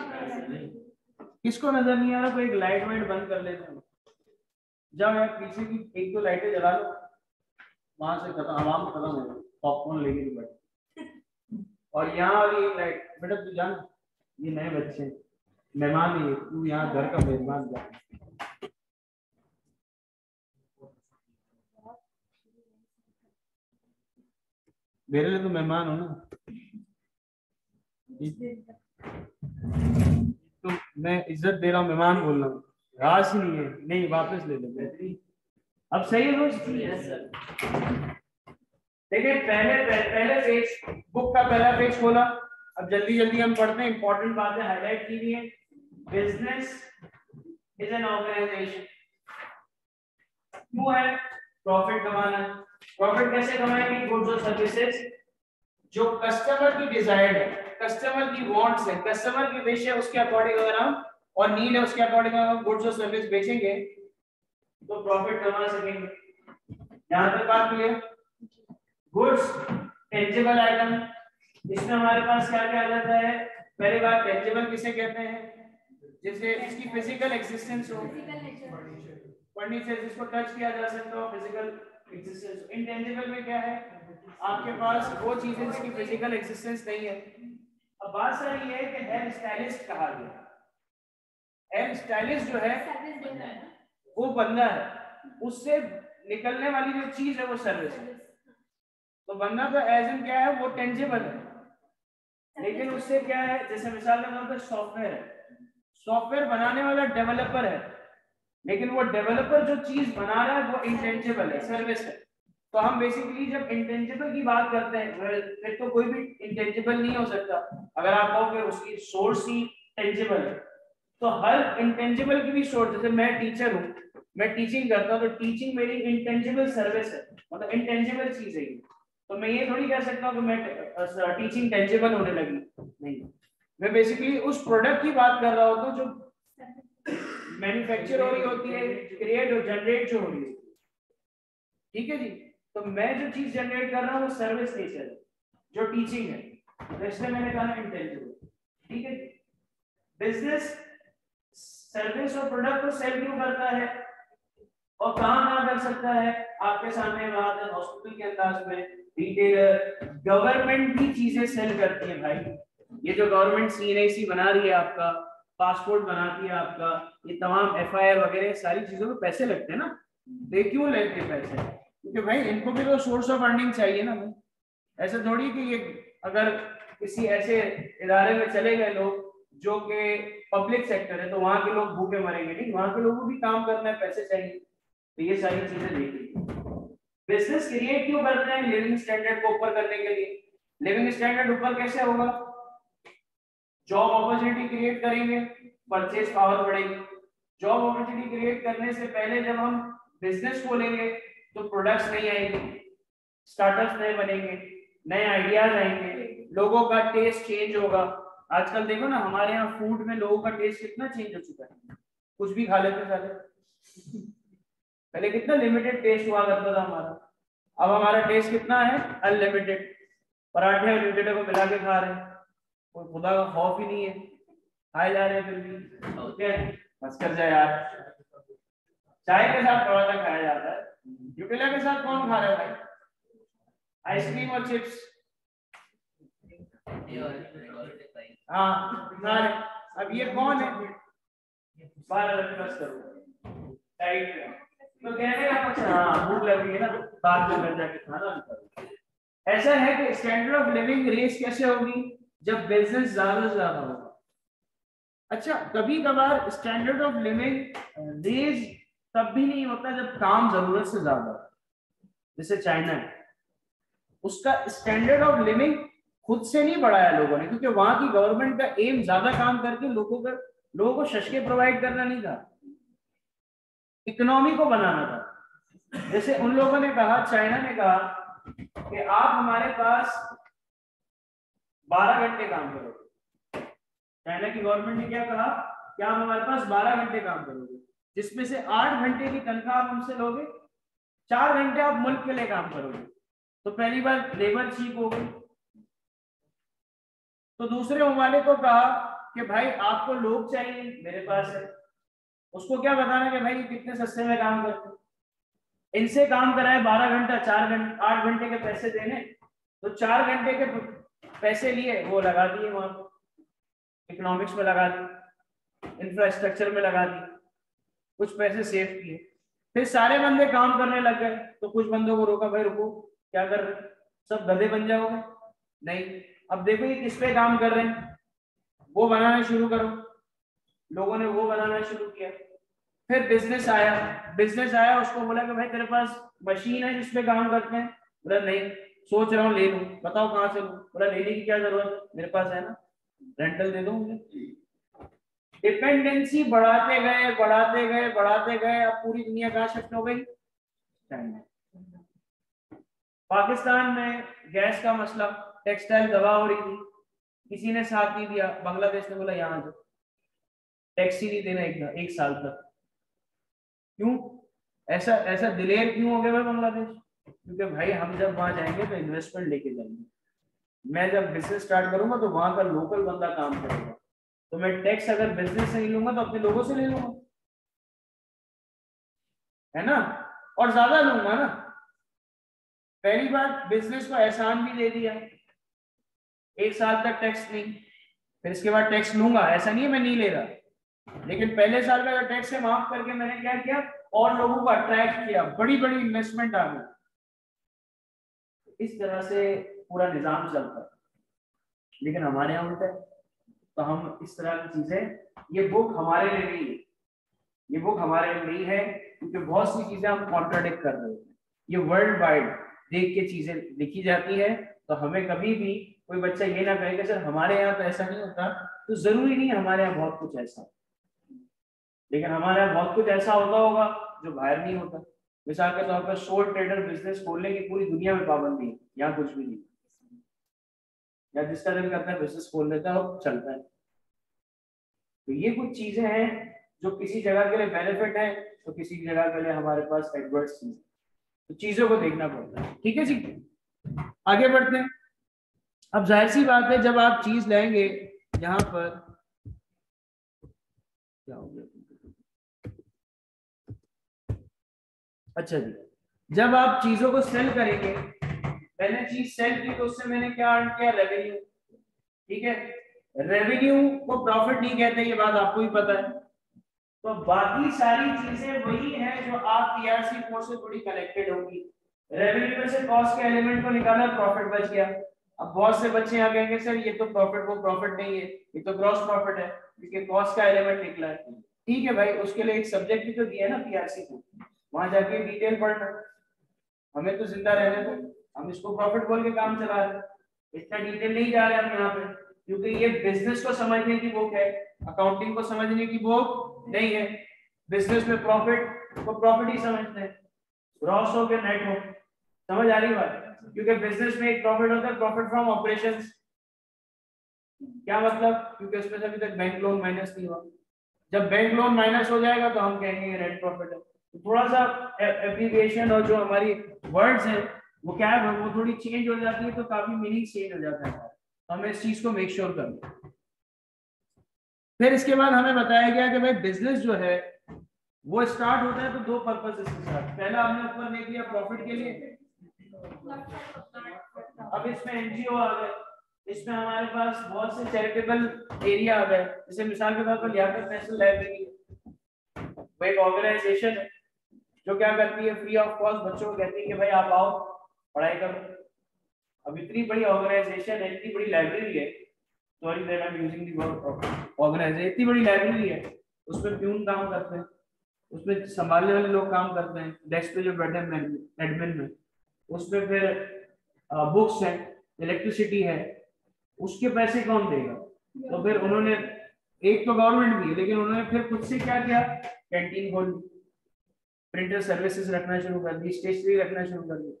किसको नजर नहीं आ रहा? कोई एक लाइट वाइट बंद कर लेते हैं। जाओ यार पीछे की 1-2 लाइटें जला लो, वहां से खत्म, आवाम खत्म हो गई, पॉपकॉर्न लेके बैठे। और यहाँ वाली एक लाइट, बेटा तू जान, ये नए बच्चे मेहमान है, तू यहाँ घर का मेहमान जा। मेरे लिए तो मेहमान हो ना, तो मैं इज्जत दे रहा हूँ, मेहमान बोल रहा हूँ, राज ही नहीं है। नहीं वापस ले लो। अब सही है दोस्त? देखिए पहले पेज, बुक का पहला पेज खोला। अब जल्दी जल्दी हम पढ़ते हैं, इंपॉर्टेंट बातें हाईलाइट की हुई है। Business is an organisation. क्यों है? प्रॉफिट कमाना है। प्रॉफिट कैसे कमाएंगे? गुड्स और सर्विसेज जो कस्टमर की डिजायर्ड है, कस्टमर की वांट्स है, कस्टमर की विश है, उसके अकॉर्डिंग अगर हम, और नीड है, उसके अकॉर्डिंग अगर हम गुड्स और सर्विस बेचेंगे तो प्रॉफिट कमा सकेंगे। यहां तक बात क्लियर? गुड्स टेंजिबल आइटम, इसमें हमारे पास क्या क्या आ जाता है? पहली बात टेंजिबल किसे कहते हैं? जैसे इसकी फिजिकल एक्जिस्टेंस हो, फर्नीचर जिसको टच किया जा सकता हो, फिजिकल एक्जिस्टेंस। इंटेंजिबल में क्या है? आपके पास वो चीजें जिसकी फिजिकल एक्जिस्टेंस नहीं है। अब बात सारी ये है कि हेयर स्टाइलिस्ट कहा गया। हेयर स्टाइलिस्ट जो है वो बंदा है, उससे निकलने वाली जो चीज है वो सर्विस है। तो बंदा तो एज इन क्या है, वो टेंजिबल है, लेकिन उससे क्या है, जैसे मिसाल के तौर पर सॉफ्टवेयर है, सॉफ्टवेयर बनाने वाला डेवलपर है, लेकिन वो डेवलपर जो चीज बना रहा है वो इंटेंजिबल है, सर्विस है। तो हम बेसिकली जब इंटेंजिबल की बात करते हैं, फिर तो कोई भी इंटेंजिबल नहीं हो सकता। अगर आप कहो कि उसकी सोर्स ही टेंजिबल है, तो हर इंटेंजिबल की भी सोर्स, जैसे मैं टीचर हूँ, मैं टीचिंग करता हूँ, तो टीचिंग मेरी इंटेंजिबल सर्विस है, मतलब इंटेंजिबल चीज है। तो मैं ये थोड़ी कह सकता हूँ कि मैं टीचिंग टेंजिबल होने लगी, नहीं। मैं बेसिकली उस प्रोडक्ट की बात कर रहा होता हूँ जो मैन्युफैक्चर हो रही होती है, क्रिएट और जनरेट जो हो रही है, ठीक है जी। तो मैं जो चीज जनरेट कर रहा हूँ वो सर्विस नेचर है, जो टीचिंग है, तो इसलिए मैंने कहा इंटेलिजिबल। ठीक है, बिजनेस सर्विस और प्रोडक्ट को सेल क्यों करता है और कहाँ कर सकता है? आपके सामने बात है, हॉस्पिटल के अंदाज में, रिटेलर, गवर्नमेंट भी चीजें सेल करती है भाई। ये जो गवर्नमेंट CNIC बना रही है, आपका पासपोर्ट बनाती है, आपका ये तमाम FIR वगैरह सारी चीजों में पैसे लगते हैं ना। तो क्यों लेते हैं पैसे? क्योंकि भाई इनको भी तो सोर्स ऑफ अर्निंग चाहिए ना भाई। ऐसा थोड़ी कि ये अगर किसी ऐसे इदारे में चले गए लोग जो कि पब्लिक सेक्टर है तो वहां के लोग भूखे मरेंगे, नहीं, वहां के लोगों को भी काम करना है, पैसे चाहिए। तो ये सारी चीजें देखिए। बिजनेस क्रिएट क्यों करते हैं? लिविंग स्टैंडर्ड को ऊपर करने के लिए। लिविंग स्टैंडर्ड ऊपर कैसे होगा? जॉब अपॉर्चुनिटी क्रिएट करेंगे, परचेज पावर बढ़ेगी। जॉब अपॉर्चुनिटी क्रिएट करने से पहले जब हम बिजनेस खोलेंगे तो प्रोडक्ट्स नहीं आएंगे, स्टार्टअप्स नए बनेंगे, नए आइडियाज आएंगे, लोगों का टेस्ट चेंज होगा। आजकल देखो ना, हमारे यहाँ फूड में लोगों का टेस्ट कितना चेंज हो चुका है, कुछ भी खा लेते साले। पहले कितना लिमिटेड टेस्ट हुआ करता था हमारा, अब हमारा टेस्ट कितना है? अनलिमिटेड। पराठे और न्यूटेला को मिला के खा रहे हैं, कोई खुदा का खौफ ही नहीं है, खाए जा रहे हैं फिर भी। ओके, बस कर जाए यार। चाय के साथ पराठा खाया जाता है, न्यूटेला के साथ कौन खा रहा है भाई? आइसक्रीम और चिप्स। हाँ, अब ये कौन है? 12 प्लस करो टाइट। तो कहने का कुछ, हाँ भूख लग रही है ना, बाद में घर जाके खाना। ऐसा है कि स्टैंडर्ड ऑफ लिविंग रेस कैसे होगी? जब बिजनेस ज्यादा से ज्यादा होगा। अच्छा, कभी कभार स्टैंडर्ड ऑफ लिविंग रेस तब भी नहीं होता जब काम जरूरत से ज्यादा। जैसे चाइना है, उसका स्टैंडर्ड ऑफ लिविंग खुद से नहीं बढ़ाया लोगों ने, क्योंकि वहां की गवर्नमेंट का एम ज्यादा काम करके लोगों को शशके प्रोवाइड करना नहीं था, इकोनॉमी को बनाना था। जैसे उन लोगों ने कहा, चाइना ने कहा कि आप हमारे पास 12 घंटे काम करोगे। चाइना की गवर्नमेंट ने क्या कहा कि आप हमारे पास 12 घंटे काम करोगे, जिसमें से 8 घंटे की तनख्वाह आप हमसे लोगे, 4 घंटे आप मुल्क के लिए काम करोगे। तो पहली बार लेबर चीप हो गई। तो दूसरे ममालिक को कहा कि भाई आपको लोग चाहिए, मेरे पास है। उसको क्या बताना कि भाई कितने सस्ते में काम करते हैं। इनसे काम कराए 12 घंटा, 4 घंटे 8 घंटे के पैसे देने, तो 4 घंटे के पैसे लिए वो लगा दिए वहां पर, इकोनॉमिक्स में लगा दिए, इंफ्रास्ट्रक्चर में लगा दिए, कुछ पैसे सेव किए। फिर सारे बंदे काम करने लग गए, तो कुछ बंदों को रोका, भाई रुको, क्या कर रहे, सब गधे बन जाओगे? नहीं, अब देखो ये किस पे काम कर रहे हैं, वो बनाना शुरू करो। लोगों ने वो बनाना शुरू किया। फिर बिजनेस आया, उसको बोला कि भाई तेरे पास मशीन है जिसपे काम करते हैं? बोला नहीं, सोच रहा हूँ ले लूं, बताओ कहाँ से लूं? बोला लेने की क्या जरूरत है, मेरे पास है ना, रेंटल दे दो मुझे। डिपेंडेंसी बढ़ाते गए बढ़ाते गए बढ़ाते गए, अब पूरी दुनिया कहाँ शिफ्ट हो गई? चाइना। पाकिस्तान में गैस का मसला, टेक्सटाइल दबा हो रही थी, किसी ने साथ नहीं दिया, बांग्लादेश ने बोला यहाँ जो टैक्स ही नहीं देना एक साल तक। क्यों ऐसा ऐसा दिलेर क्यों हो गया भाई बांग्लादेश? क्योंकि भाई हम जब वहां जाएंगे तो इन्वेस्टमेंट लेके जाएंगे, मैं जब बिजनेस स्टार्ट करूंगा तो वहां का लोकल बंदा काम करेगा, तो मैं टैक्स अगर बिजनेस से नहीं लूंगा तो अपने लोगों से ले लूंगा, है ना, और ज्यादा लूंगा ना। पहली बार बिजनेस को एहसान भी दे दिया, 1 साल तक टैक्स नहीं, फिर इसके बाद टैक्स लूंगा, ऐसा नहीं है मैं नहीं ले रहा, लेकिन पहले साल का टैक्स से माफ करके मैंने क्या किया, और लोगों को अट्रैक्ट किया, बड़ी बड़ी इन्वेस्टमेंट आ गई। इस तरह से पूरा निजाम चलता है, लेकिन हमारे यहाँ उल्टा है। तो हम इस तरह की चीजें, ये बुक हमारे लिए नहीं है, ये बुक हमारे लिए नहीं है, क्योंकि बहुत सी चीजें हम कॉन्ट्राडिक्ट कर रहे हैं। ये वर्ल्ड वाइड देख के चीजें लिखी जाती है, तो हमें कभी भी कोई बच्चा ये ना कहे कि सर हमारे यहाँ तो ऐसा नहीं होता, तो जरूरी नहीं हमारे यहाँ बहुत कुछ ऐसा, लेकिन हमारे यहाँ बहुत कुछ ऐसा होता होगा जो बाहर नहीं होता। मिसाल के तौर पर सोल ट्रेडर बिजनेस खोलने की पूरी दुनिया में पाबंदी है, यहाँ कुछ भी नहीं, या जिसका दिल करता है बिजनेस खोल लेता है और चलता है। तो ये कुछ चीजें हैं जो किसी जगह के लिए बेनिफिट है, तो किसी जगह के लिए हमारे पास एडवर्स चीज। तो चीजों को देखना पड़ता है। ठीक है जी, आगे बढ़ते हैं। अब जाहिर सी बात है, जब आप चीज लेंगे यहाँ पर, क्या हो गया, अच्छा जी, जब आप चीजों को सेल करेंगे, मैंने चीज सेल की तो उससे मैंने क्या अर्न किया, रेवेन्यू। ठीक है, रेवेन्यू को प्रॉफिट नहीं कहते, ये बात आपको भी पता है। तो बाकी सारी चीजें वही हैं जो आप टीआरसी कोड से थोड़ी कनेक्टेड होगी। रेवेन्यू में से कॉस्ट के एलिमेंट को निकाला, प्रॉफिट बच गया। अब बहुत से बच्चे यहाँ कहेंगे सर ये तो प्रॉफिट, वो प्रॉफिट नहीं है, ये तो ग्रॉस प्रॉफिट है क्योंकि कॉस्ट का एलिमेंट निकला है। ठीक है भाई, उसके लिए एक सब्जेक्ट भी तो दिया है ना टीआरसी को, वहां जाके डिटेल पढ़ना। हमें तो जिंदा रहने दो, हम इसको प्रॉफिट बोल के काम चला रहे हैं, इतना डिटेल नहीं जा रहे हम यहाँ पे, क्योंकि ये बिजनेस को समझने की बुक है, अकाउंटिंग को समझने की बुक नहीं है। बिजनेस में प्रॉफिट को प्रॉफिट ही समझते हैं, ग्रॉस हो के नेट हो। समझ आ रही बात? क्योंकि बिजनेस में एक प्रॉफिट होता है, प्रॉफिट फ्रॉम ऑपरेशंस। क्या मतलब? क्योंकि उसमें से अभी तक बैंक लोन माइनस नहीं हुआ। जब बैंक लोन माइनस हो जाएगा तो हम कहेंगे नेट प्रॉफिट है। तो थोड़ा सा एब्रिविएशन और जो हमारी वर्ड्स हैं वो क्या है, वो थोड़ी चेंज हो जाती है, तो काफी मीनिंग चेंज हो जाता है। तो हमें इस चीज को मेक श्योर करना। फिर इसके बाद हमें बताया गया कि भाई बिजनेस जो है वो स्टार्ट होता है तो दो पर्पस के साथ। पहला हमने ऊपर देख लिया प्रॉफिट के लिए, अब इसमें एनजीओ आ गए, इसमें हमारे पास बहुत से चैरिटेबल एरिया आ गए। जैसे मिसाल के तौर पर लियाकत नेशनल लाइब्रेरी, वो एक ऑर्गेनाइजेशन है जो क्या करती है, फ्री ऑफ कॉस्ट बच्चों को कहती है कि भाई आप आओ पढ़ाई करो। अब इतनी बड़ी ऑर्गेनाइजेशन है, इतनी बड़ी लाइब्रेरी है, sorry that I am using the word organisation, इतनी बड़ी लाइब्रेरी है, उसमें प्यून काम करते हैं, उसमें संभालने वाले लोग काम करते हैं, डेस्क पे जो बैठे हैं एडमिन में, उसमें फिर बुक्स है, इलेक्ट्रिसिटी है, उसके पैसे कौन देगा? तो फिर उन्होंने, एक तो गवर्नमेंट भी है, लेकिन उन्होंने फिर खुद से क्या किया, कैंटीन खोल ली, प्रिंटर सर्विसेज रखना शुरू कर दी, स्टेशनरी रखना शुरू कर दी,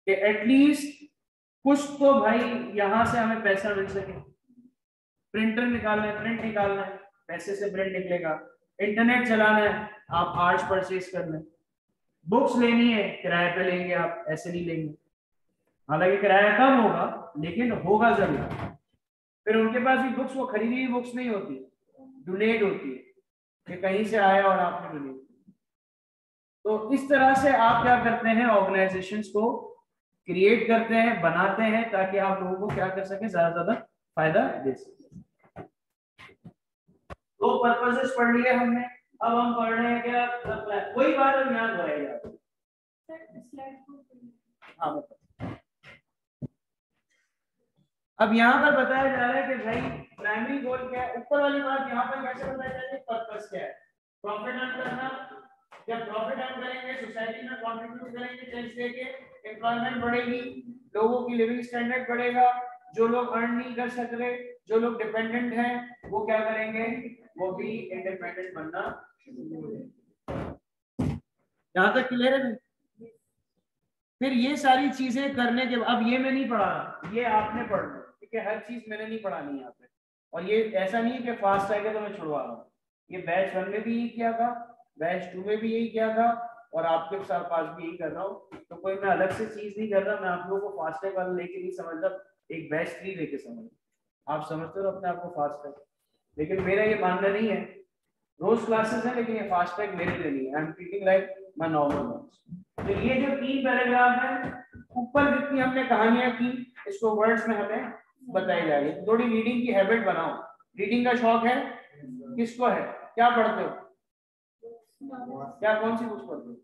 कि एटलीस्ट कुछ तो भाई यहाँ से हमें पैसा मिल सके। प्रिंटर निकालना है, प्रिंट निकालना है, पैसे से प्रिंट निकलेगा। इंटरनेट चलाना है, आप आर्ट्स परचेज करना है। बुक्स लेनी है, किराए पे लेंगे आप, ऐसे नहीं लेंगे। हालांकि किराया कम होगा लेकिन होगा जरूर। फिर उनके पास भी बुक्स, वो खरीदी हुई बुक्स नहीं होती, डोनेट होती है, कि कहीं से आया और आपने डोनेट। तो इस तरह से आप क्या करते हैं, ऑर्गेनाइजेशंस को क्रिएट करते हैं, बनाते हैं, ताकि आप लोगों को क्या कर सके, ज्यादा फायदा दे सके। दो पर्पसेस पढ़ लिए हमने। अब हम पढ़ रहे हैं क्या, कोई बात हम याद रहेगा। हाँ, अब यहाँ पर बताया जा रहा है कि भाई प्राइमरी गोल क्या है। ऊपर वाली बात यहाँ पर कैसे बताया जा रहा है, पर्पस क्या है, प्रॉफिट अर्न करना। जब प्रॉफिट अर्न करेंगे सोसाइटी में कंट्रीब्यूट करेंगे, टैक्स देके एम्प्लॉयमेंट बढ़ेगी, लोगों की लिविंग स्टैंडर्ड बढ़ेगा। जो लोग अर्न नहीं कर सक रहे, जो लोग डिपेंडेंट हैं, वो क्या करेंगे, वो भी इंडिपेंडेंट बनना शुरू हो जाएंगे। यहाँ तक क्लियर है? फिर ये सारी चीजें करने के बाद, अब ये मैं नहीं पढ़ा रहा, ये आपने पढ़ना, ठीक है, हर चीज मैंने नहीं पढ़ानी यहाँ पे। और ये ऐसा नहीं है कि फास्ट आएगा तो मैं छुड़वा रहा हूँ। ये बैच 1 में भी यही किया था, बैच 2 में भी यही किया था, और आपके साथ पास भी यही कर रहा हूँ। तो कोई मैं अलग से चीज नहीं कर रहा, मैं आप लोगों को फास्ट टैग वाला लेके नहीं समझ रहा, एक बैच 3 लेके समझ। आप समझते हो अपने आप को फास्ट टैग, लेकिन मेरा ये मानना नहीं है। रोज क्लासेस है लेकिन ये फास्ट टैग मेरे लिए नहीं है। I am treating like my normal notes. तो ये जो 3 पैराग्राफ है, ऊपर जितनी हमने कहानियां की, इसको वर्ड्स में हमें बताई जा रही है। थोड़ी रीडिंग की हैबिट बनाओ। रीडिंग का शौक है किसको है? क्या पढ़ते हो? क्या कौन सी बुक्स पढ़ते हो?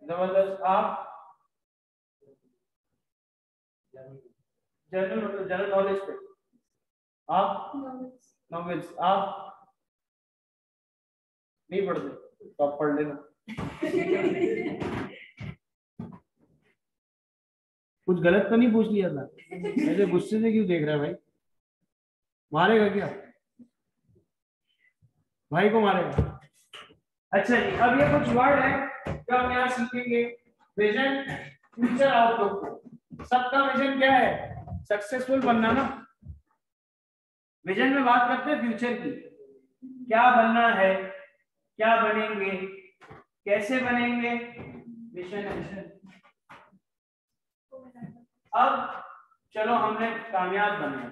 जबरदस्त। आप जनरल नॉलेज पे, आप नॉवेल्स, आप नहीं पढ़ते तो आप पढ़ लेना। कुछ गलत तो नहीं पूछ लिया था? ऐसे गुस्से से क्यों देख रहा है भाई? मारेगा क्या? भाई को मारेगा? अच्छा जी, अब ये कुछ वर्ड है जो हम यहाँ सीखेंगे। Vision, future outlook. सबका विजन क्या है? सक्सेसफुल बनना ना। विजन में बात करते हैं फ्यूचर की, क्या बनना है, क्या बनेंगे, कैसे बनेंगे मिशन एक्शन। अब चलो हमने कामयाब बने,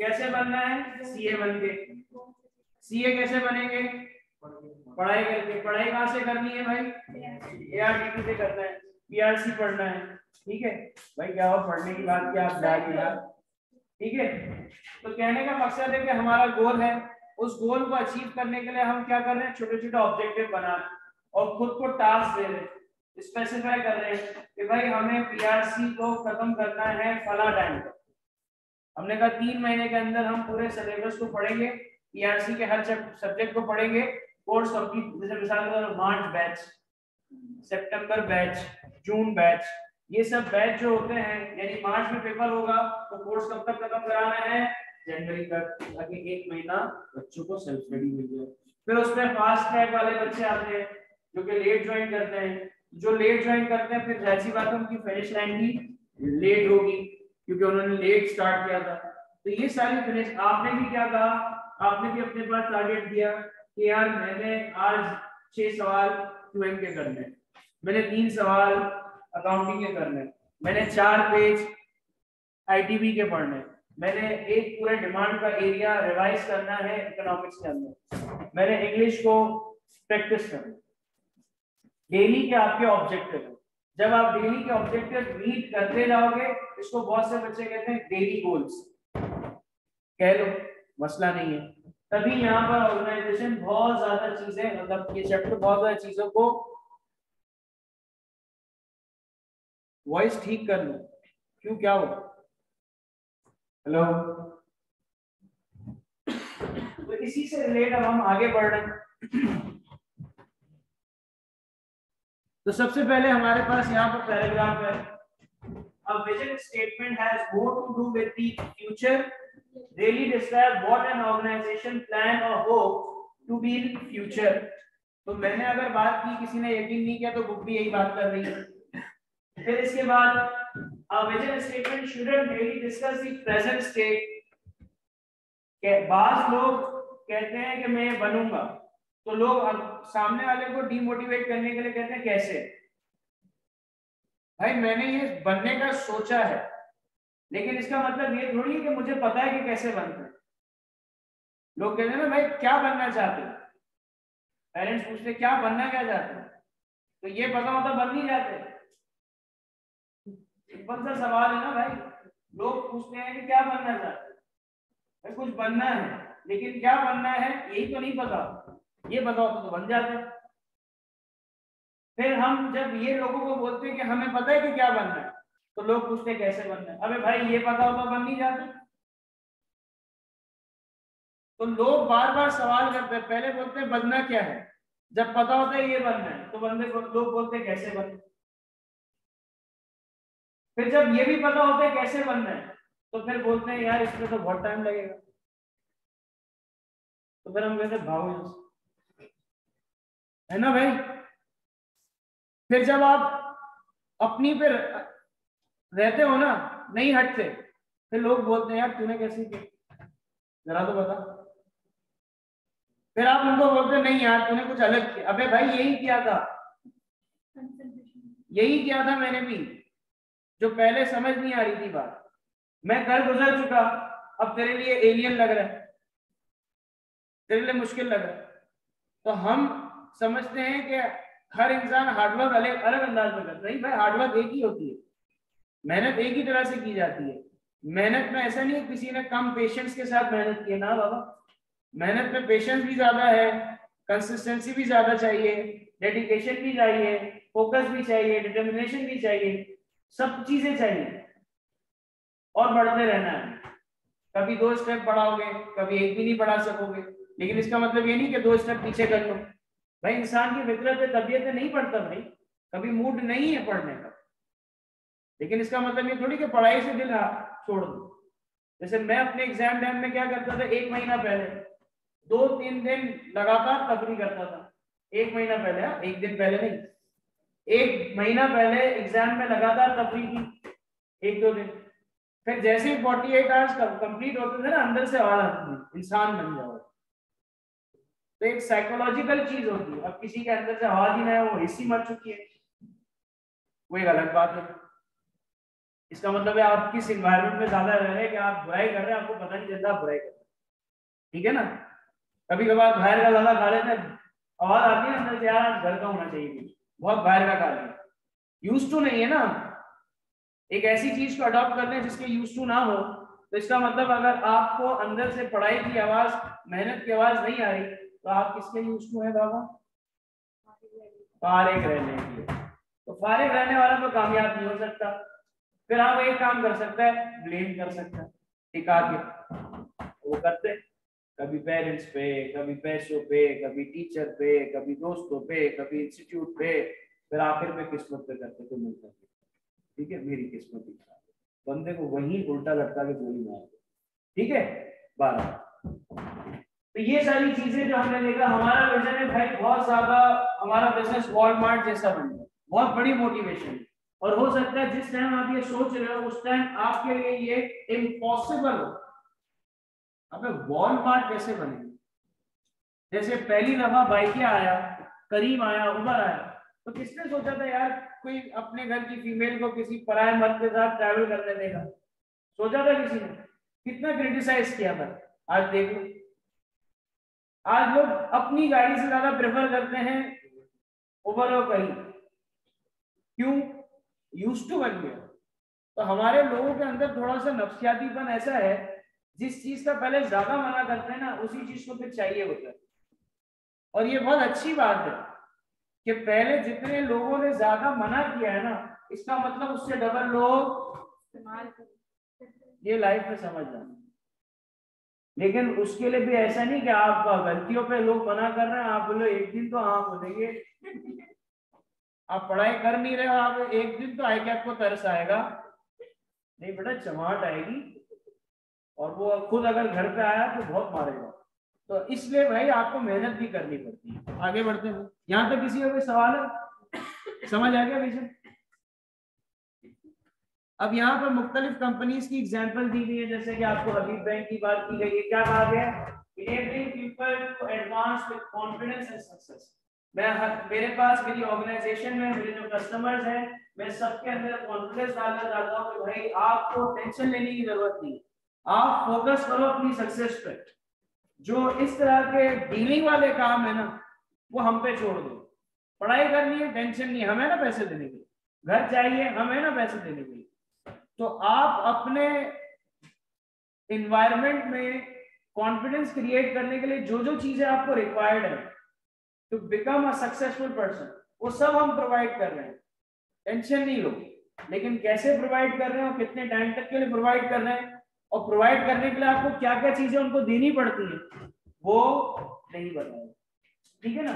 कैसे बनना है सीए बन के। सीए कैसे बनेंगे, पढ़ाई करके। पढ़ाई कहाँ से करनी है भाई, एआरडीटी से करना है, पीआरसी पढ़ना है। ठीक है भाई, क्या हो पढ़ने की बात क्या आप जाएंगे यार। ठीक है, तो कहने का मकसद है कि हमारा गोल है, उस गोल को अचीव करने के लिए हम क्या कर रहे हैं, छोटे छोटे ऑब्जेक्टिव बना रहे हैं और खुद को टास्क दे रहे हैं, स्पेसिफाई कर रहे हैं कि भाई हमें पीआरसी को खत्म करना है फला टाइम पर। हमने कहा 3 महीने के अंदर हम पूरे सिलेबस को पढ़ेंगे, पीआरसी के हर सब्जेक्ट को पढ़ेंगे, कोर्स कंप्लीट। जैसे मिसाल के तौर मार्च बैच, सितंबर बैच, जून बैच, ये सब बैच जो होते हैं, यानी मार्च में पेपर होगा तो कोर्स कब तक खत्म कराना है, जनवरी तक, ताकि 1 महीना बच्चों को सेल्फ स्टडी मिल जाए। फिर उसमें फास्ट ट्रैक वाले बच्चे आते हैं जो कि लेट ज्वाइन करते हैं। जो लेट ज्वाइन करते हैं फिर जाहिर सी बात है उनकी फिनिश लाइन भी लेट होगी क्योंकि उन्होंने लेट स्टार्ट किया था। तो ये सारी फिनिश, आपने भी क्या कहा, आपने भी अपने पास टारगेट दिया कि यार मैंने आज 6 सवाल क्यूएम के करने, मैंने 3 सवाल अकाउंटिंग के करने, मैंने 4 पेज आईटीबी के पढ़ने, मैंने एक पूरे डिमांड का एरिया रिवाइज करना है इकोनॉमिक्स के अंदर, मैंने इंग्लिश को प्रैक्टिस करना। डेली के आपके ऑब्जेक्टिव है, जब आप डेली के ऑब्जेक्टिव मीट करते जाओगे, इसको बहुत से बच्चे कहते हैं डेली गोल्स कह लो, मसला नहीं है। तभी यहाँ पर ऑर्गेनाइजेशन बहुत ज्यादा चीजें, मतलब ये चैप्टर बहुत ज्यादा चीजों को, वॉइस ठीक कर लो, क्यों क्या हो, हेलो। तो इसी से रिलेट अब हम आगे बढ़ रहे हैं। तो सबसे पहले हमारे पास यहाँ पर पैराग्राफ है, A vision statement has more to do with the future. Really describe what an organization plan or hope to be in future. तो मैंने अगर बात की, किसी ने यकीन नहीं किया, तो बुक भी यही बात कर रही है। फिर इसके बाद A vision statement shouldn't really discuss the present state. बाज लोग कहते हैं कि मैं बनूंगा, तो लोग सामने वाले को डीमोटिवेट करने के लिए कहते हैं कैसे, भाई मैंने ये बनने का सोचा है, लेकिन इसका मतलब ये थोड़ी है कि मुझे पता है कि कैसे बनना है। लोग कहते हैं ना भाई क्या बनना चाहते हो, पेरेंट्स पूछते क्या बनना क्या चाहते हो, तो ये पता होता बन नहीं जाते। सिंपल सा सवाल है ना भाई, लोग पूछते हैं कि क्या बनना चाहते हो, भाई कुछ बनना है, लेकिन क्या बनना है यही तो नहीं पता, ये पता होता तो बन जाते। फिर हम जब ये लोगों को बोलते हैं कि हमें पता है कि क्या बनना है, तो लोग पूछते कैसे बनना है, अबे भाई ये पता हो तो बन नहीं जाता। तो लोग बार बार सवाल करते हैं, पहले बोलते हैं बनना क्या है, जब पता होता है ये बनना है तो लोग बोलते हैं कैसे बनना। फिर जब ये भी पता होता है कैसे बनना है, तो फिर बोलते हैं यार इसमें तो बहुत टाइम लगेगा, तो फिर हम कहते हैं भागो, है ना भाई। फिर जब आप अपनी पे रहते हो ना, नहीं हटते, फिर लोग बोलते हैं यार तूने कैसे किया, जरा तो बता। फिर आप उनको बोलते नहीं यार तूने कुछ अलग किया, अबे भाई यही किया था, यही किया था मैंने भी, जो पहले समझ नहीं आ रही थी बात, मैं कल गुजर चुका, अब तेरे लिए एलियन लग रहा है, तेरे लिए मुश्किल लग रहा है। तो हम समझते हैं कि हर इंसान हार्डवर्क अलग अलग अंदाज में करता है। नहीं भाई, हार्डवर्क एक ही होती है, मेहनत एक ही तरह से की जाती है। मेहनत में ऐसा नहीं है किसी ने कम पेशेंस के साथ मेहनत की है, ना बाबा, मेहनत में पेशेंस भी ज्यादा है, कंसिस्टेंसी भी ज्यादा चाहिए, डेडिकेशन भी चाहिए, फोकस भी चाहिए, डिटर्मिनेशन भी चाहिए, सब चीजें चाहिए, और बढ़ते रहना है। कभी 2 स्टेप बढ़ाओगे, कभी एक भी नहीं बढ़ा सकोगे, लेकिन इसका मतलब ये नहीं कि 2 स्टेप पीछे कर लो। भाई इंसान की फितरत है, तबीयत है, नहीं पढ़ता भाई, कभी मूड नहीं है पढ़ने का, लेकिन इसका मतलब ये थोड़ी कि पढ़ाई से दिल छोड़ दो। जैसे मैं अपने एग्जाम टाइम में क्या करता था, 1 महीना पहले 2-3 दिन लगातार तफरी करता था। 1 महीना पहले, एक दिन पहले नहीं, 1 महीना पहले एग्जाम में लगातार तफरी की, 1-2 दिन। फिर जैसे ही 48 आवर्स कंप्लीट होते थे ना, अंदर से आवाज आती थी इंसान बन जाओ, तो एक साइकोलॉजिकल चीज होती है। अब किसी के अंदर से आवाज ही ना है, वो हिस्सी मर चुकी है, वो एक अलग बात है। इसका मतलब है आप किस इन्वायरमेंट में ज्यादा रह रहे हैं कि आप बुराई कर रहे हैं, आपको पता नहीं चलता आप बुराई कर रहे हैं। ठीक है ना। कभी कभार बाहर का ज्यादा खा लेते हैं, आवाज आती है अंदर से, यार आज घर का होना चाहिए कुछ, बहुत बाहर का खा लिया, यूज टू नहीं है ना। एक ऐसी चीज को अडॉप्ट करने हैं जिसके यूज टू ना हो, तो इसका मतलब अगर आपको अंदर से पढ़ाई की आवाज, मेहनत की आवाज नहीं आ रही, तो आप किसके यूज टू है बाबा? फारिग रहने के लिए। तो फारिग रहने वाला तो कामयाब नहीं हो सकता। फिर आप एक काम कर सकता है, ब्लेम कर सकता है, टिका के वो करते, कभी पेरेंट्स पे, कभी पैसों पे, कभी टीचर पे, कभी दोस्तों पे, कभी इंस्टीट्यूट पे, फिर आखिर में किस्मत पे करते तो मिलता है। ठीक है, मेरी किस्मत ही खराब है, बंदे को वहीं उल्टा लटका के गोली मार दो। ठीक है 12। तो ये सारी चीजें जो हमने देखा, हमारा विजन है भाई बहुत ज्यादा, हमारा बिजनेस वॉलमार्ट जैसा बन जाए, बहुत बड़ी मोटिवेशन है। और हो सकता है जिस टाइम आप ये सोच रहे हो उस टाइम आपके लिए ये इम्पॉसिबल हो। अबे वॉलमार्ट कैसे बने? जैसे पहली दफा बाइकिया आया, करीम आया, उबर आया, तो किसने सोचा था यार कोई अपने घर की फीमेल को किसी पराये मर्द के साथ ट्रैवल करने देगा? सोचा था किसी ने? कितना क्रिटिसाइज किया था। आज देख लो, आज लोग अपनी गाड़ी से ज्यादा प्रेफर करते हैं उबर और करीम। क्यों? यूज्ड टू बन गया। तो हमारे लोगों के अंदर थोड़ा सा नफ्सियातीपन ऐसा है, जिस चीज का पहले ज्यादा मना करते हैं ना, उसी चीज को फिर चाहिए होता है। और ये बहुत अच्छी बात है कि पहले जितने लोगों ने ज्यादा मना किया है ना, इसका मतलब उससे डबल लोग इस्तेमाल। ये लाइफ में समझना। लेकिन उसके लिए भी ऐसा नहीं कि आप गलतियों पे लोग मना कर रहे हैं, आप बोलो एक दिन तो हाँ बोलेंगे। आप पढ़ाई कर नहीं रहे हो, आप एक दिन तो आई कैप को तरस आएगा, नहीं बेटा चमाट आएगी, और वो खुद अगर घर पे आया तो बहुत मारेगा। तो इसलिए भाई आपको मेहनत भी करनी पड़ती है। आगे बढ़ते हैं। यहाँ तक किसी का कोई सवाल है? समझ आ गया विजन? अब यहाँ पर मुख्तलिफ कंपनीज की एग्जांपल दी गई है, जैसे कि आपको हबीब बैंक की बात की गई है। क्या कहा गया? enabling people to advance with confidence and success। मेरे पास मेरी ऑर्गेनाइजेशन में मेरे जो कस्टमर्स हैं, मैं सबके अंदर कॉन्फिडेंस डालना चाहता हूँ कि भाई आपको टेंशन लेने की जरूरत नहीं, आप फोकस करो अपनी सक्सेस पे। जो इस तरह के डीलिंग वाले काम है ना, वो हम पे छोड़ दो। पढ़ाई करनी है, टेंशन नहीं, हमें ना पैसे देने के लिए, घर चाहिए, हमें ना पैसे देने के लिए। तो आप अपने इन्वायरमेंट में कॉन्फिडेंस क्रिएट करने के लिए जो जो चीजें आपको रिक्वायर्ड है to become a successful person, वो सब हम प्रोवाइड कर रहे हैं। टेंशन नहीं लो। लेकिन कैसे प्रोवाइड कर रहे हैं और कितने टाइम तक के लिए प्रोवाइड कर रहे हैं, और प्रोवाइड करने के लिए आपको क्या क्या चीजें उनको देनी पड़ती है, वो नहीं बताया। ठीक है ना।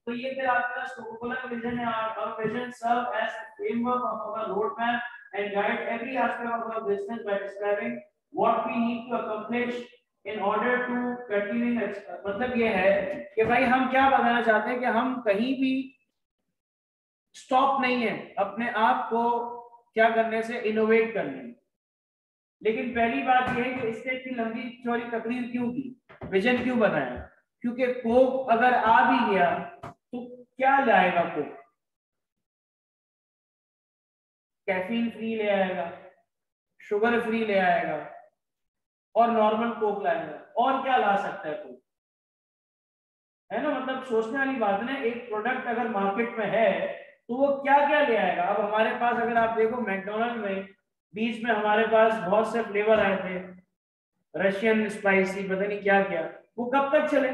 तो ये फिर आपका स्कोपुलर विजन है। our vision serve as a framework of our roadmap and guide every aspect of our business by describing what we need to accomplish in order to continue। मतलब ये है कि भाई हम क्या बताना चाहते हैं कि हम कहीं भी स्टॉप नहीं है अपने आप को क्या करने से, इनोवेट करने। लेकिन पहली बात यह है कि इसने इतनी लंबी चौड़ी तकरीर क्यों की, विजन क्यों बनाया? क्योंकि कोक अगर आ भी गया तो क्या लाएगा कोक? कैफीन फ्री ले आएगा, शुगर फ्री ले आएगा, और नॉर्मल कोक लाएगा, और क्या ला सकता है कोक? है ना, मतलब सोचने वाली बात है ना। एक प्रोडक्ट अगर मार्केट में है तो वो क्या क्या ले आएगा? अब हमारे पास अगर आप देखो मैकडोनल्ड में बीच में हमारे पास बहुत से फ्लेवर आए थे, रशियन स्पाइसी, पता नहीं क्या क्या, वो कब तक चले?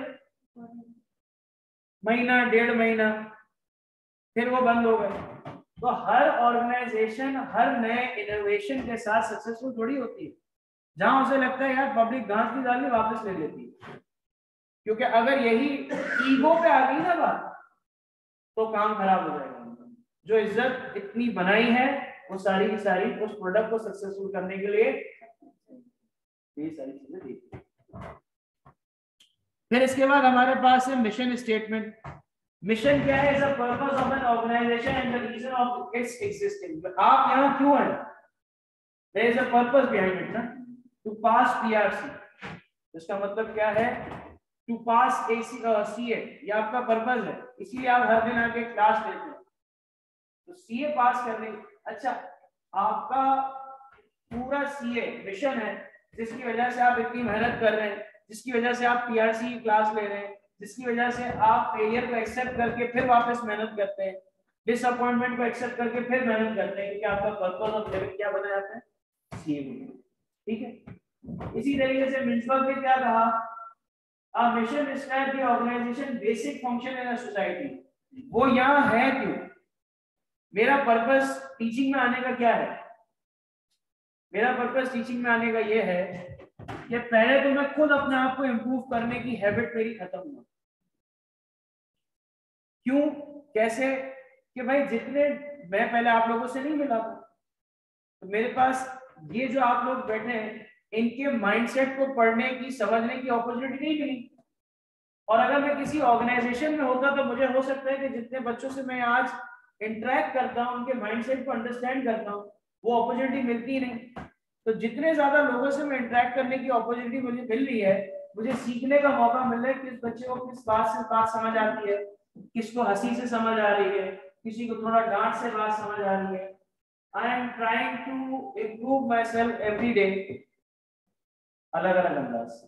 महीना, 1.5 महीना, फिर वो बंद हो गए। तो हर ऑर्गेनाइजेशन हर नए इनोवेशन के साथ सक्सेसफुल थोड़ी होती है। जहां उसे लगता है यार पब्लिक घास की दाल वापस ले लेती है, क्योंकि अगर यही ईगो पे आ गई ना बात, तो काम खराब हो जाएगा। जो इज्जत इतनी बनाई है वो सारी की सारी उस प्रोडक्ट को सक्सेसफुल करने के लिए ये सारी चीजें देखी। फिर इसके बाद हमारे पास है मिशन स्टेटमेंट। मिशन क्या है? Is the purpose of an organisation and the reason of its existing. आप यहाँ क्यों हैं? There is a purpose behind it ना, टू पास पीआरसी। इसका मतलब क्या है, टू पास CA, ये आपका पर्पज है, इसीलिए आप हर दिन आके क्लास लेते हैं। तो CA पास करने, अच्छा आपका पूरा CA मिशन है, जिसकी वजह से आप इतनी मेहनत कर रहे हैं, जिसकी वजह से आप PRC की क्लास ले रहे हैं, जिसकी वजह से आप फेलियर को एक्सेप्ट करके फिर वापस मेहनत करते हैं, डिसअपॉइंटमेंट को एक्सेप्ट करके फिर मेहनत करते हैं, क्योंकि आपका पर्पस ऑफ लिविंग क्या बना जाता है, CA। ठीक है, इसी तरीके से मिन्सबर्ग ने क्या कहा, A mission describes the organization basic function in a society। वो यहाँ है क्यों, मेरा पर्पस टीचिंग में आने का क्या है, मेरा पर्पस टीचिंग में आने का ये है कि पहले तो मैं खुद अपने आप को इम्प्रूव करने की हैबिट मेरी खत्म हुआ। क्यों, कैसे, कि भाई जितने मैं पहले आप लोगों से नहीं मिला था, तो मेरे पास ये जो आप लोग बैठे हैं, इनके माइंडसेट को पढ़ने की, समझने की अपॉर्चुनिटी नहीं मिली। और अगर मैं किसी ऑर्गेनाइजेशन में होता तो मुझे हो सकता है कि जितने बच्चों से मैं आज इंटरेक्ट करता हूँ, उनके माइंडसेट को अंडरस्टैंड करता हूँ, वो अपॉर्चुनिटी मिलती ही नहीं। तो जितने ज्यादा लोगों से मैं इंटरेक्ट करने की अपॉर्चुनिटी मुझे मिल रही है, मुझे सीखने का मौका मिल रहा है, किस बच्चे को किस बात से बात समझ आती है, किसको हंसी से समझ आ रही है, किसी को थोड़ा डांट से बात समझ आ रही है। I am trying to improve myself every day, अलग अलग अंदाज से।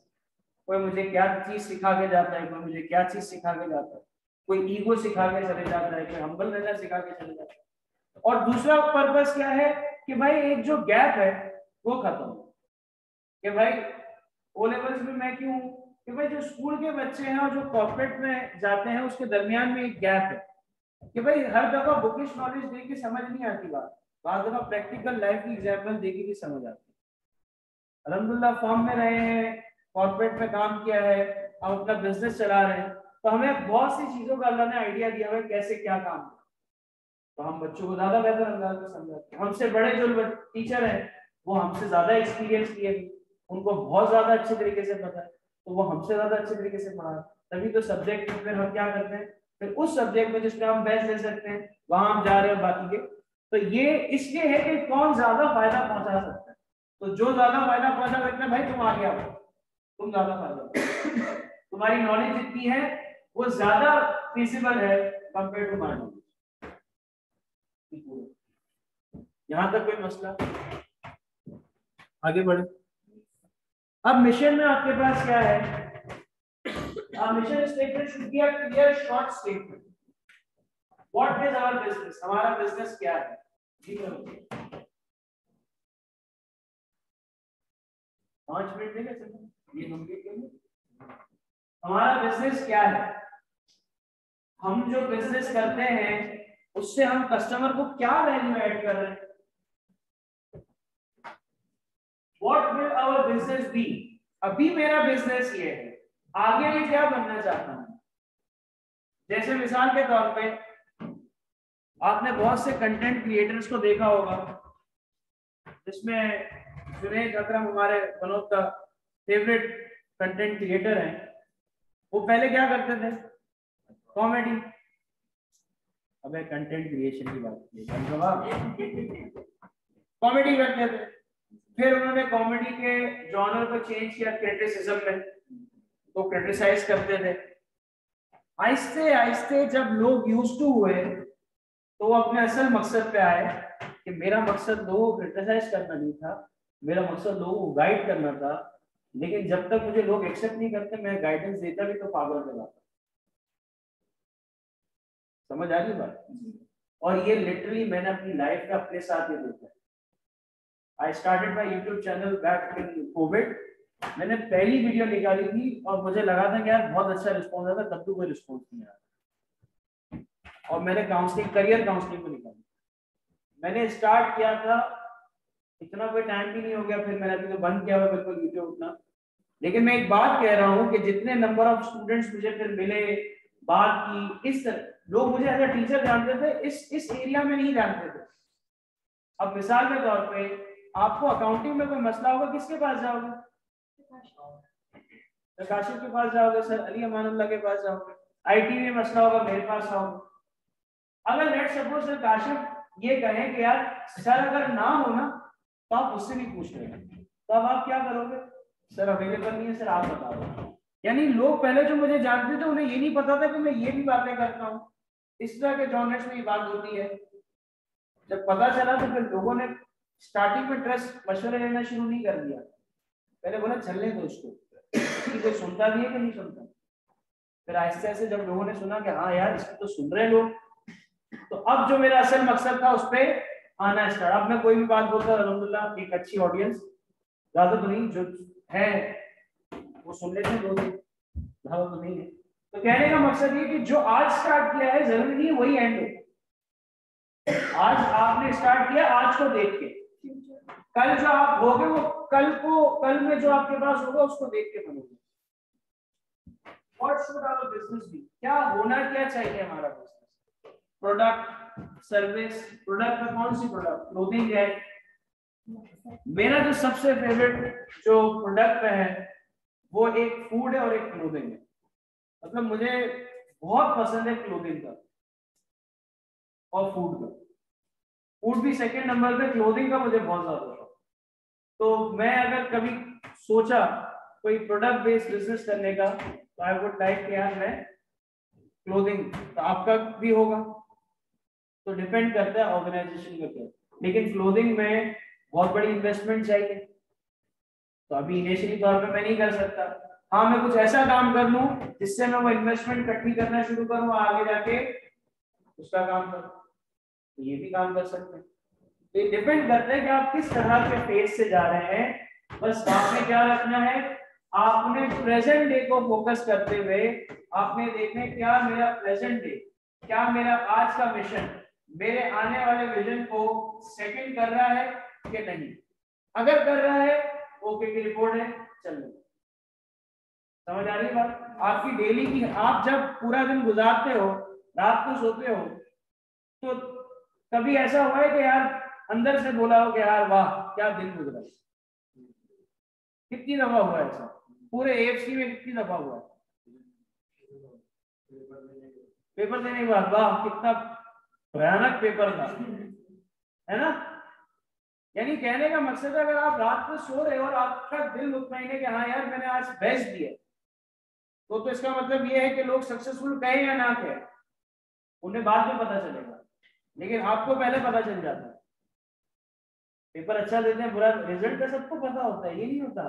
कोई मुझे क्या चीज सिखा के जाता है, कोई मुझे क्या चीज सिखा के जाता है, कोई ईगो सिखा के चले जाता है, कोई हम्बल रहना सिखा के चले जाता है। और दूसरा पर्पस क्या है कि भाई एक जो गैप है वो खत्म हो, कि भाई ओ लेवल्स में मैं क्यों, कि भाई जो स्कूल के बच्चे हैं और जो कॉर्पोरेट में जाते हैं उसके दरमियान में एक गैप है, कि भाई हर दफा बुकिश नॉलेज दे के समझ नहीं आती बात, बाद दफा प्रैक्टिकल लाइफ की एग्जाम्पल दे के भी समझ आती है। अल्हम्दुलिल्लाह फॉर्म में रहे हैं, कॉर्पोरेट में काम किया है, हम अपना बिजनेस चला रहे हैं, तो हमें बहुत सी चीजों का अल्लाह ने आइडिया दिया हुआ है कैसे क्या काम है, तो हम बच्चों को ज्यादा बेहतर अंदाज में समझाते हैं। हमसे बड़े जो टीचर हैं वो हमसे ज्यादा एक्सपीरियंस लिए, उनको बहुत ज्यादा अच्छे तरीके से पता है, तो वो हमसे ज्यादा अच्छे तरीके से पढ़ा, तभी तो सब्जेक्ट में फिर हम क्या करते हैं, फिर उस सब्जेक्ट में जिसमें हम बेस्ट दे सकते हैं वहां हम जा रहे हैं बाकी के। तो ये इसलिए है कि कौन ज्यादा फायदा पहुंचा सकता है, तो जो ज्यादा फायदा पहुंचा सकता है भाई तुम आगे आओ, तुम ज्यादा फायदा, तुम्हारी नॉलेज जितनी है वो ज्यादा फीजिबल है कंपेयर टू माई नॉलेज। यहां तक कोई मसला, आगे बढ़े। अब मिशन में आपके पास क्या है, mission statement should be a clear short statement. What is our business, हमारा बिजनेस क्या है, जी 5 मिनट देंगे ये कंप्लीट करेंगे। हमारा बिजनेस क्या है, हम जो बिजनेस करते हैं उससे हम कस्टमर को क्या वैल्यू ऐड कर रहे हैं, what will our business be. अभी मेरा बिजनेस ये है, आगे मैं क्या बनना चाहता हूं। जैसे मिसाल के तौर पे आपने बहुत से कंटेंट क्रिएटर्स को देखा होगा, जिसमें जुनैद अकरम हमारे one of the favourite content creator हैं। वो पहले क्या करते थे, कॉमेडी, अबे कंटेंट क्रिएशन की बात की कॉमेडी करते थे, फिर उन्होंने कॉमेडी के जॉनर को चेंज किया क्रिटिसिज्म में, तो क्रिटिसाइज करते थे। आहिस्ते आहिस्ते जब लोग यूज्ड टू हुए तो वो अपने असल मकसद पे आए कि मेरा मकसद लोगों को क्रिटिसाइज करना नहीं था, मेरा मकसद लोगों को गाइड करना था। लेकिन जब तक मुझे लोग एक्सेप्ट नहीं करते, मैं गाइडेंस देता भी तो पागल कराता। समझ आ रही बात। और ये लिटरली मैंने अपनी लाइफ में अपने साथ ही देखा है। I started my YouTube channel back in Covid. मैंने पहली वीडियो निकाली थी और मुझे लगा था कि यार बहुत अच्छा रिस्पॉन्स आता, तब तो कोई रिस्पॉन्स नहीं आया, और मैंने काउंसलिंग, करियर काउंसलिंग को निकाली। मैंने स्टार्ट किया था, इतना कोई टाइम भी नहीं हो गया, फिर मैंने अभी तो बंद किया हुआ बिल्कुल वीडियो उतना। लेकिन मैं एक बात कह रहा हूँ कि जितने नंबर ऑफ स्टूडेंट्स मुझे फिर मिले, बात की, इस लोग मुझे एज अ टीचर जानते थे, इस एरिया में नहीं जानते थे। अब मिसाल के तौर पे आपको अकाउंटिंग में कोई मसला होगा, किसके पास जाओगे, काशिफ के पास जाओगे, सर अली अमानुल्लाह के पास जाओगे। आईटी में मसला होगा, मेरे पास आओगे। अगर लेट सपोज सर काशिफ ये कहें कि यार सर अगर ना हो ना तो आप उससे भी पूछ लेंगे, तो अब आप क्या करोगे, सर अवेलेबल नहीं है सर, आप बता दो। यानी लोग पहले जो मुझे जानते थे उन्हें ये नहीं पता था कि मैं ये भी बातें करता हूँ। इस तरह के जॉनर्स में ये बात होती है। जब पता चला तो फिर लोगों ने स्टार्टिंग में ट्रस्ट मशवरे लेना शुरू नहीं कर दिया। पहले बोला चलने दो उसको, कोई सुनता भी है कि नहीं सुनता। फिर आहिस्ते आहिस्ते जब लोगों ने सुना कि हाँ यार इसको तो सुन रहे लोग, तो अब जो मेरा असल मकसद था उस पर आना स्टार्ट। अब मैं कोई भी बात बोलता अल्हम्दुलिल्लाह एक अच्छी ऑडियंस, ज्यादा तो नहीं, जो है वो सुन लेते हैं, लोग ज्यादा तो नहीं है। तो कहने का मकसद ये कि जो आज स्टार्ट किया है जरूरी नहीं वही एंड हो। आज आपने स्टार्ट किया, आज को देख के कल जो आप होगे वो कल में जो आपके पास होगा उसको देख के बनोगे। What should our business be? क्या होना क्या चाहिए हमारा बिजनेस? Product, service. प्रोडक्ट में कौन सी प्रोडक्ट? क्लोथिंग है। मेरा जो सबसे फेवरेट जो प्रोडक्ट है वो एक फूड है और एक क्लोथिंग है। मतलब मुझे बहुत पसंद है क्लोथिंग का और फूड का। फूड भी सेकंड नंबर पे, क्लोथिंग का मुझे बहुत ज्यादा शौक। तो मैं अगर कभी सोचा कोई प्रोडक्ट बेस्ड बिजनेस करने का तो आई वुड लाइक कि यार मैं क्लोथिंग, तो आपका भी होगा। तो डिपेंड करता है ऑर्गेनाइजेशन के ऊपर, लेकिन क्लोथिंग में बहुत बड़ी इन्वेस्टमेंट चाहिए, तो अभी इनिशियली तौर पे मैं नहीं कर सकता। हाँ मैं कुछ ऐसा काम कर लूं जिससे मैं वो इन्वेस्टमेंट इकट्ठी करना शुरू करूं, आगे जाके उसका काम करूं, तो ये भी काम कर सकते हैं। तो ये डिपेंड करता है कि आप किस तरह के फेज से जा रहे हैं। बस आपने क्या रखना है, आपने प्रेजेंट डे को फोकस करते हुए आपने देखना है क्या मेरा प्रेजेंट डे, क्या मेरा आज का मिशन मेरे आने वाले विजन को सेकंड कर रहा है कि नहीं। अगर कर रहा है ओके की रिपोर्ट है, चलो। समझ आ रही है बात? आपकी डेली की, आप जब पूरा दिन गुजारते हो, रात को सोते हो, तो कभी ऐसा हुआ है कि यार अंदर से बोला हो कि यार वाह क्या दिन गुजरा? कितनी दफा हुआ है ऐसा? पूरे एएफसी में कितनी दफा हुआ है? पेपर देने के बाद वाह कितना भयानक पेपर था, है ना? यानी कहने का मकसद है अगर आप रात में सो रहे हो और आपका दिल मुतमईन है कि हाँ यार मैंने आज बेस्ट दिया, तो इसका मतलब ये है कि लोग सक्सेसफुल कहे या ना कहे उन्हें बाद में पता चलेगा, लेकिन आपको पहले पता चल जाता है। पेपर अच्छा देते हैं, बुरा रिजल्ट का सबको पता होता है, ये नहीं होता।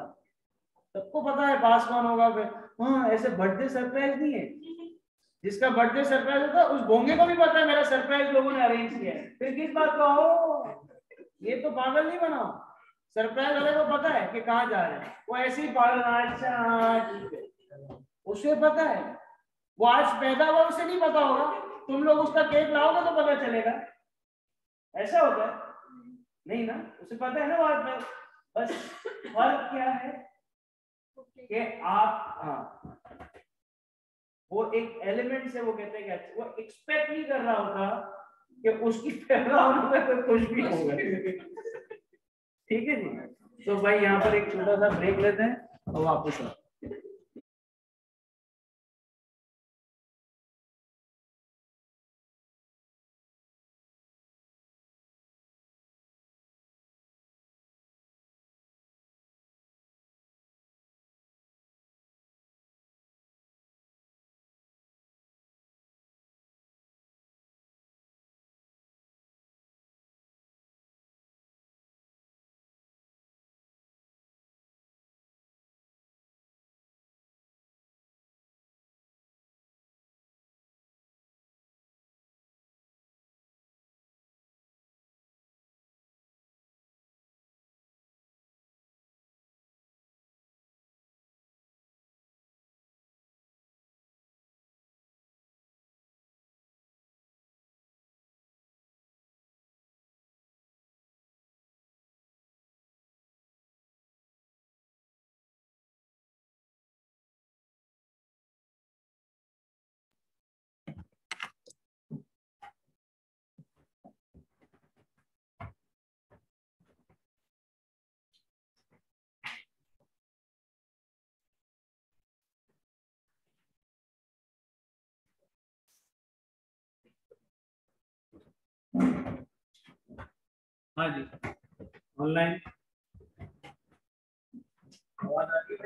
सबको पता है पास कौन होगा। फिर हाँ ऐसे बर्थडे सरप्राइज नहीं है, जिसका बर्थडे सरप्राइज होता है उस भोंगे को भी पता है मेरा सरप्राइज लोगों ने अरेंज किया है, फिर किस बात का हो, ये तो पागल नहीं बनाओ। सरप्राइज वाले को पता है कि कहाँ जा रहे हैं, वो ऐसे ही पागल। अच्छा हाँ ठीक है, उसे पता है। वो आज पैदा हुआ उसे नहीं पता होगा, तुम लोग उसका केक लाओगे तो पता चलेगा। ऐसा होता है नहीं ना, उसे पता है ना बात में। बस फर्क क्या है कि आप, हाँ वो एक एलिमेंट से वो कहते हैं कि वो एक्सपेक्ट नहीं कर रहा होता कि उसकी पैदा होने में कोई कुछ भी होगा। ठीक है जी। तो भाई यहाँ पर एक छोटा सा ब्रेक लेते हैं और वापस आते हैं। हाँ जी, ऑनलाइन आवाज आ रही है?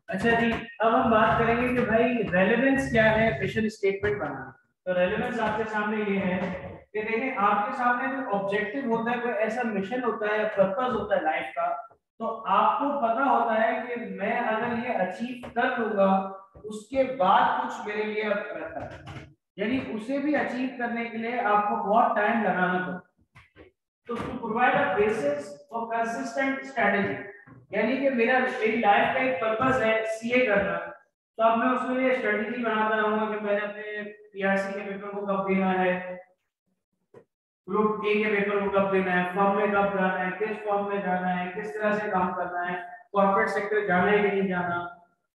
अच्छा जी, अब हम बात करेंगे कि भाई रेलेवेंस क्या है मिशन स्टेटमेंट बनाना। तो रेलेवेंस आपके सामने ये है कि देखिए आपके सामने कोई ऑब्जेक्टिव होता है, कोई ऐसा मिशन होता है, पर्पस होता है लाइफ का, तो आपको पता होता है कि मैं अगर ये अचीव कर लूंगा उसके बाद कुछ मेरे लिए अब बेहतर है, यानी उसे भी अचीव करने के लिए आपको बहुत टाइम लगाना पड़ता है। तो to provide a basis for consistent strategy, यानी कि मेरी लाइफ का एक पर्पस है सीए करना, तो अब मैं उसके लिए स्ट्रेटजी बनाता रहूंगा कि मैंने अपने पीआरसी के पेपर को कब देना है, ग्रुप ए के पेपर को कब देना है, फॉर्म में कब जाना है, किस फॉर्म में जाना है, किस तरह से काम करना है, कॉर्पोरेट सेक्टर जाना है कि नहीं जाना,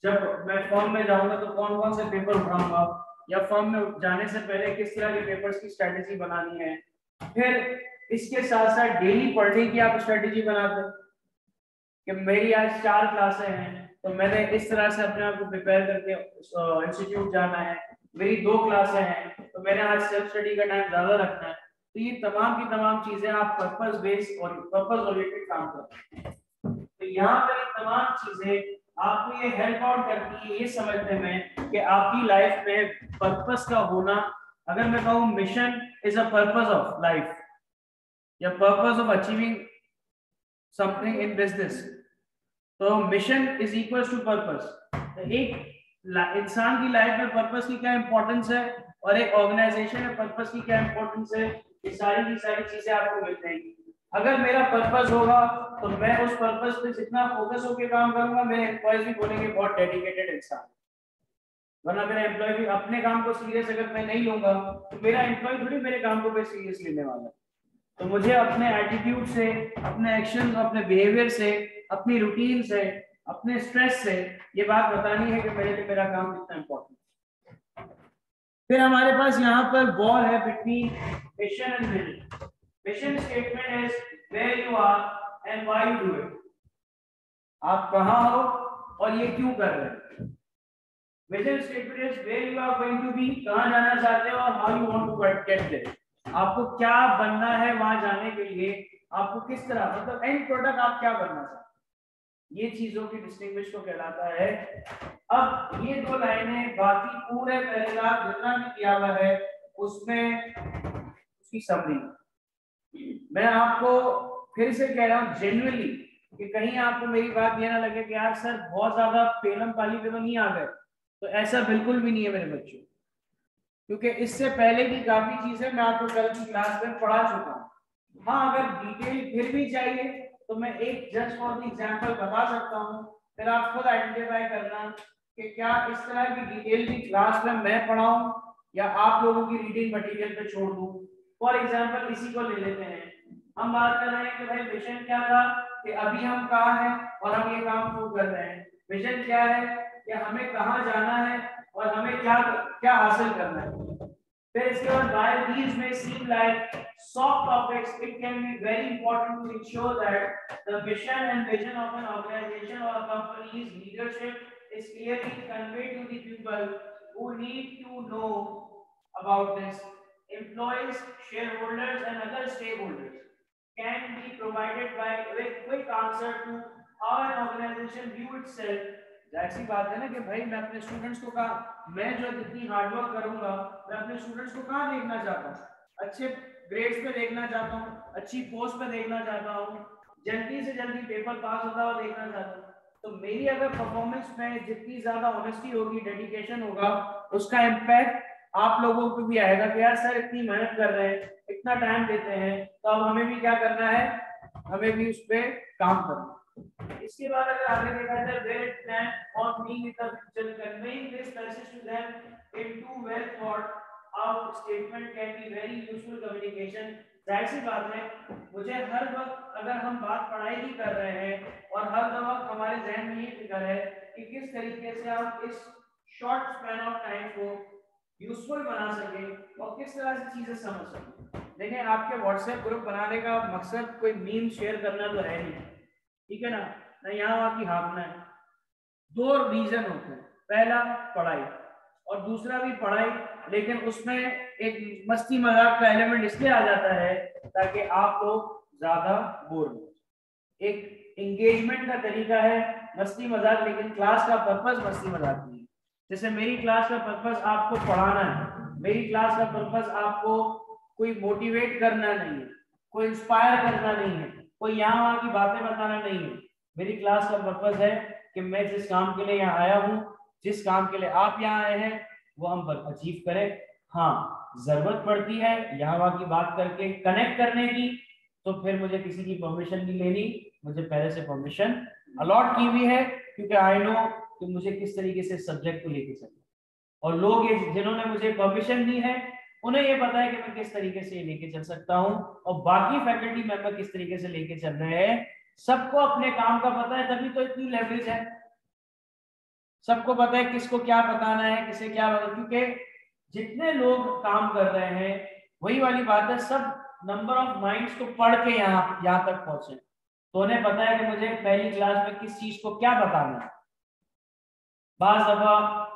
जब मैं फॉर्म में जाऊंगा तो कौन कौन से पेपर उठाऊंगा, या फॉर्म में जाने से पहले किस तरह के पेपर्स की स्ट्रेटजी बनानी है। फिर इसके साथ साथ डेली पढ़ने की आप स्ट्रेटजी बनाते हैं कि मेरी आज 4 क्लासें हैं तो मैंने इस तरह से अपने आप को प्रिपेयर करके इंस्टीट्यूट जाना है, मेरी 2 क्लासें हैं तो मैंने आज सेल्फ स्टडी का टाइम ज्यादा रखना है। तो ये तमाम की तमाम चीजें आप पर्पस बेस्ड और पर्पस ओरिएंटेड काम करते हैं। तो यहाँ पर ये तमाम चीजें आपको ये हेल्प आउट करती है ये समझने में कि आपकी लाइफ में पर्पस का होना, अगर मैं कहूँ mission is a purpose of life या purpose of achieving something in business, तो mission is equal to purpose. एक इंसान की लाइफ में पर्पस की क्या इंपॉर्टेंस है और एक ऑर्गेनाइजेशन में पर्पस की क्या इंपॉर्टेंस है, ये सारी की सारी चीजें आपको मिल जाएंगी। अगर मेरा पर्पस होगा तो मैं उस पर्पस पे जितना फोकस होकर काम करूंगा, मेरे एम्प्लॉयज भी बोलेंगे बहुत डेडिकेटेड इंसान, वरना मेरा एम्प्लॉय भी अपने काम को सीरियस अगर मैं नहीं लूंगा तो मेरा एम्प्लॉय थोड़ी मेरे काम को सीरियस लेने वाला है। तो मुझे अपने एटीट्यूड से, अपने एक्शन, अपने बिहेवियर से, अपनी रूटीन से, अपने स्ट्रेस से ये बात बतानी है कि मेरे लिए मेरा काम कितना इंपॉर्टेंट है। फिर हमारे पास यहाँ पर वॉर है between mission and vision. Mission statement is where you are and why you do it, आप कहाँ हो और ये क्यों कर रहे हैं। Vision statement is where you are going to be, कहाँ जाना चाहते हो और how you want to get there, आपको क्या बनना है वहां जाने के लिए, आपको किस तरह, मतलब एंड प्रोडक्ट आप क्या बनना चाहते हैं, ये चीजों की डिस्टिंग्विश को कहलाता है। अब ये 2 लाइनें बाकी पूरे पैराग्राफ जितना भी दिया हुआ है उसमें उसकी समरी मैं आपको फिर से कह रहा हूँ जेन्युइनली, कि कहीं आपको मेरी बात ये ना लगे कि यार सर बहुत ज्यादा पेलम पाली पे तो नहीं आ गए, तो ऐसा बिल्कुल भी नहीं है मेरे बच्चों, क्योंकि इससे पहले की काफी चीजें मैं आपको कल की क्लास में पढ़ा चुका हूँ। हाँ, अगर डिटेल फिर भी चाहिए तो मैं एक जस्ट फॉर द एग्जांपल बता सकता हूँ, फिर आप खुद आइडेंटिफाई करना कि क्या इस तरह की डिटेल की क्लास में मैं पढ़ाऊं या आप लोगों की रीडिंग मटेरियल पे छोड़ दूं। फॉर एग्जांपल इसी को ले लेते हैं, हम बात कर रहे हैं कि भाई विजन क्या था, कि अभी हम कहाँ हैं और हम ये काम क्यों कर रहे हैं। विजन क्या है कि हमें कहाँ जाना है और हमें क्या क्या हासिल करना है। फिर इसके बाद while these may seem like soft topics, it can be very important to ensure that the mission and vision of an organization or a company's leadership is clearly conveyed to the people who need to know about this. Employees, shareholders, and other stakeholders can be provided by with quick answer to how an organization view itself। ऐसी बात है ना कि भाई मैं अपने students को कहा, मैं जो जितनी हार्डवर्क करूंगा मैं अपने स्टूडेंट्स को कहाँ देखना चाहता हूँ, अच्छे ग्रेड्स पे देखना चाहता हूँ, अच्छी पोस्ट पे देखना चाहता हूँ, जल्दी से जल्दी पेपर पास होता हुआ देखना चाहता हूँ। तो मेरी अगर परफॉर्मेंस में जितनी ज्यादा ऑनेस्टी होगी, डेडिकेशन होगा, उसका इम्पैक्ट आप लोगों को भी आएगा कि यार सर इतनी मेहनत कर रहे हैं, इतना टाइम देते हैं, तो अब हमें भी क्या करना है, हमें भी उस पर काम करना है। इसके बाद अगर आगे देखा जाए वेल प्लान और mean with the future, conveying this message to them into well thought out statement can be very useful communication. जाहिर सी बात है, मुझे हर वक्त अगर हम बात पढ़ाई की कर रहे हैं और हर वक्त हमारे जहन में ये फिक्र है कि किस तरीके से हम इस शॉर्ट स्पैन ऑफ टाइम को यूजफुल बना सके और किस तरह से चीजें समझ सके। देखिए आपके व्हाट्सएप ग्रुप बनाने का मकसद कोई मीम शेयर करना तो है नहीं, ठीक है ना यहाँ वहां की हाँकना है। 2 रीजन होते हैं, पहला पढ़ाई और दूसरा भी पढ़ाई, लेकिन उसमें एक मस्ती मजाक का एलिमेंट इसलिए आ जाता है ताकि आप लोग ज्यादा बोर हो। एक एंगेजमेंट का तरीका है मस्ती मजाक, लेकिन क्लास का पर्पस मस्ती मजाक नहीं है। जैसे मेरी क्लास का पर्पस आपको पढ़ाना है, मेरी क्लास का पर्पस आपको कोई मोटिवेट करना नहीं है, कोई इंस्पायर करना नहीं है, कोई यहाँ वहां की बातें बताना नहीं है। मेरी क्लास का पर्पस है कि मैं जिस काम के लिए यहाँ आया हूँ, जिस काम के लिए आप यहाँ आए हैं, वो हम अचीव करें। हाँ, जरूरत पड़ती है यहाँ वहां की बात करके कनेक्ट करने की, तो फिर मुझे किसी की परमिशन नहीं लेनी, मुझे पहले से परमिशन अलॉट की हुई है, क्योंकि आई नो कि मुझे किस तरीके से सब्जेक्ट को लेके चलना। और लोग ये जिन्होंने मुझे परमिशन दी है, उन्हें ये पता है कि मैं किस तरीके से लेके चल सकता हूँ, और बाकी फैकल्टी मेंबर किस तरीके से लेके चल रहे हैं। सबको अपने काम का पता है, तभी तो इतनी लेवरेज है। सबको पता है किसको क्या बताना है, किसे क्या बताना, क्योंकि जितने लोग काम कर रहे हैं, वही वाली बात है, सब नंबर ऑफ माइंड्स को पढ़ के यहाँ तक पहुंचे, तो उन्हें पता है कि मुझे पहली क्लास में किस चीज को क्या बताना है। बाज दफा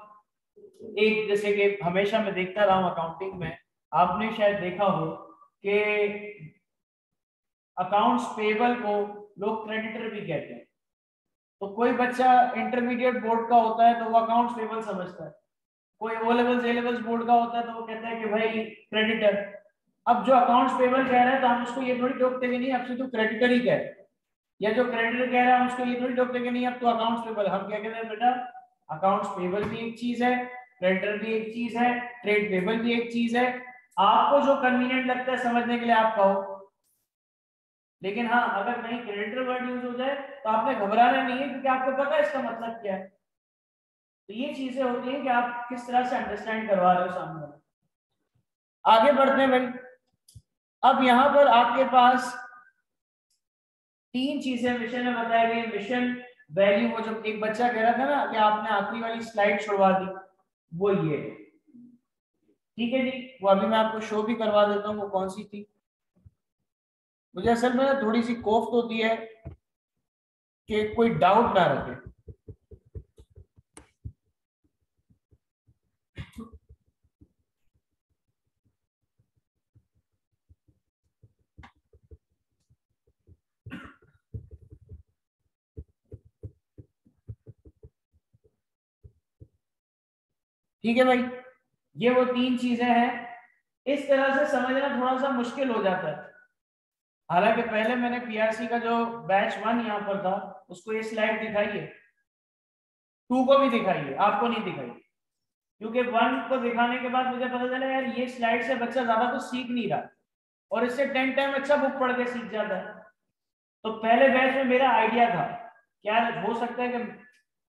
एक, जैसे कि हमेशा मैं देखता रहा हूं अकाउंटिंग में, आपने शायद देखा हो कि अकाउंट्स पेबल को लोग क्रेडिटर भी कहते हैं। तो कोई बच्चा इंटरमीडिएट बोर्ड का होता है तो वो अकाउंट्स पेबल समझता है, कोई O levels A levels board का होता है तो वो कहता है कि भाई क्रेडिटर। अब जो अकाउंट्स पेबल कह रहा है तो हम उसको ये थोड़ी टोकते कि नहीं अब से तू क्रेडिटर ही कह, या जो क्रेडिटर कह रहा है हम उसको ये थोड़ी टोकते कि नहीं अब तो अकाउंट्स पेबल। हम क्या कहते हैं बेटा, अकाउंट्स पेबल भी एक चीज है, क्रेडिटर भी एक चीज है, ट्रेड पेबल भी एक चीज है। आपको जो कन्वीनियंट लगता है समझने के लिए आप कहो, लेकिन हाँ अगर कहीं क्रेडिटर वर्ड यूज हो जाए तो आपने घबराना नहीं है, क्योंकि आपको पता है इसका मतलब क्या है। तो ये चीजें होती हैं कि आप किस तरह से अंडरस्टैंड करवा रहे हो सामने। आगे बढ़ते हैं भाई। अब यहाँ पर आपके पास तीन चीजें मिशन में बताई गई। मिशन वैल्यू, वो जो एक बच्चा कह रहा था ना कि आपने आखिरी वाली स्लाइड छुड़वा दी, वो ये, ठीक है जी, वो अभी मैं आपको शो भी करवा देता हूँ वो कौन सी थी। मुझे असल में थोड़ी सी कोफ्त होती है कि कोई डाउट ना रखे। ठीक है भाई, ये वो तीन चीजें हैं। इस तरह से समझना थोड़ा सा मुश्किल हो जाता है। हालांकि पहले मैंने पीआरसी का जो बैच 1 यहाँ पर था उसको ये स्लाइड दिखाई है, 2 को भी दिखाई है, आपको नहीं दिखाई, क्योंकि 1 को दिखाने के बाद मुझे पता चला यार ये स्लाइड से बच्चा ज्यादा कुछ सीख नहीं रहा, और इससे 10 टाइम अच्छा बुक पढ़ के सीख जाता है। तो पहले बैच में मेरा आइडिया था क्या हो सकता है कि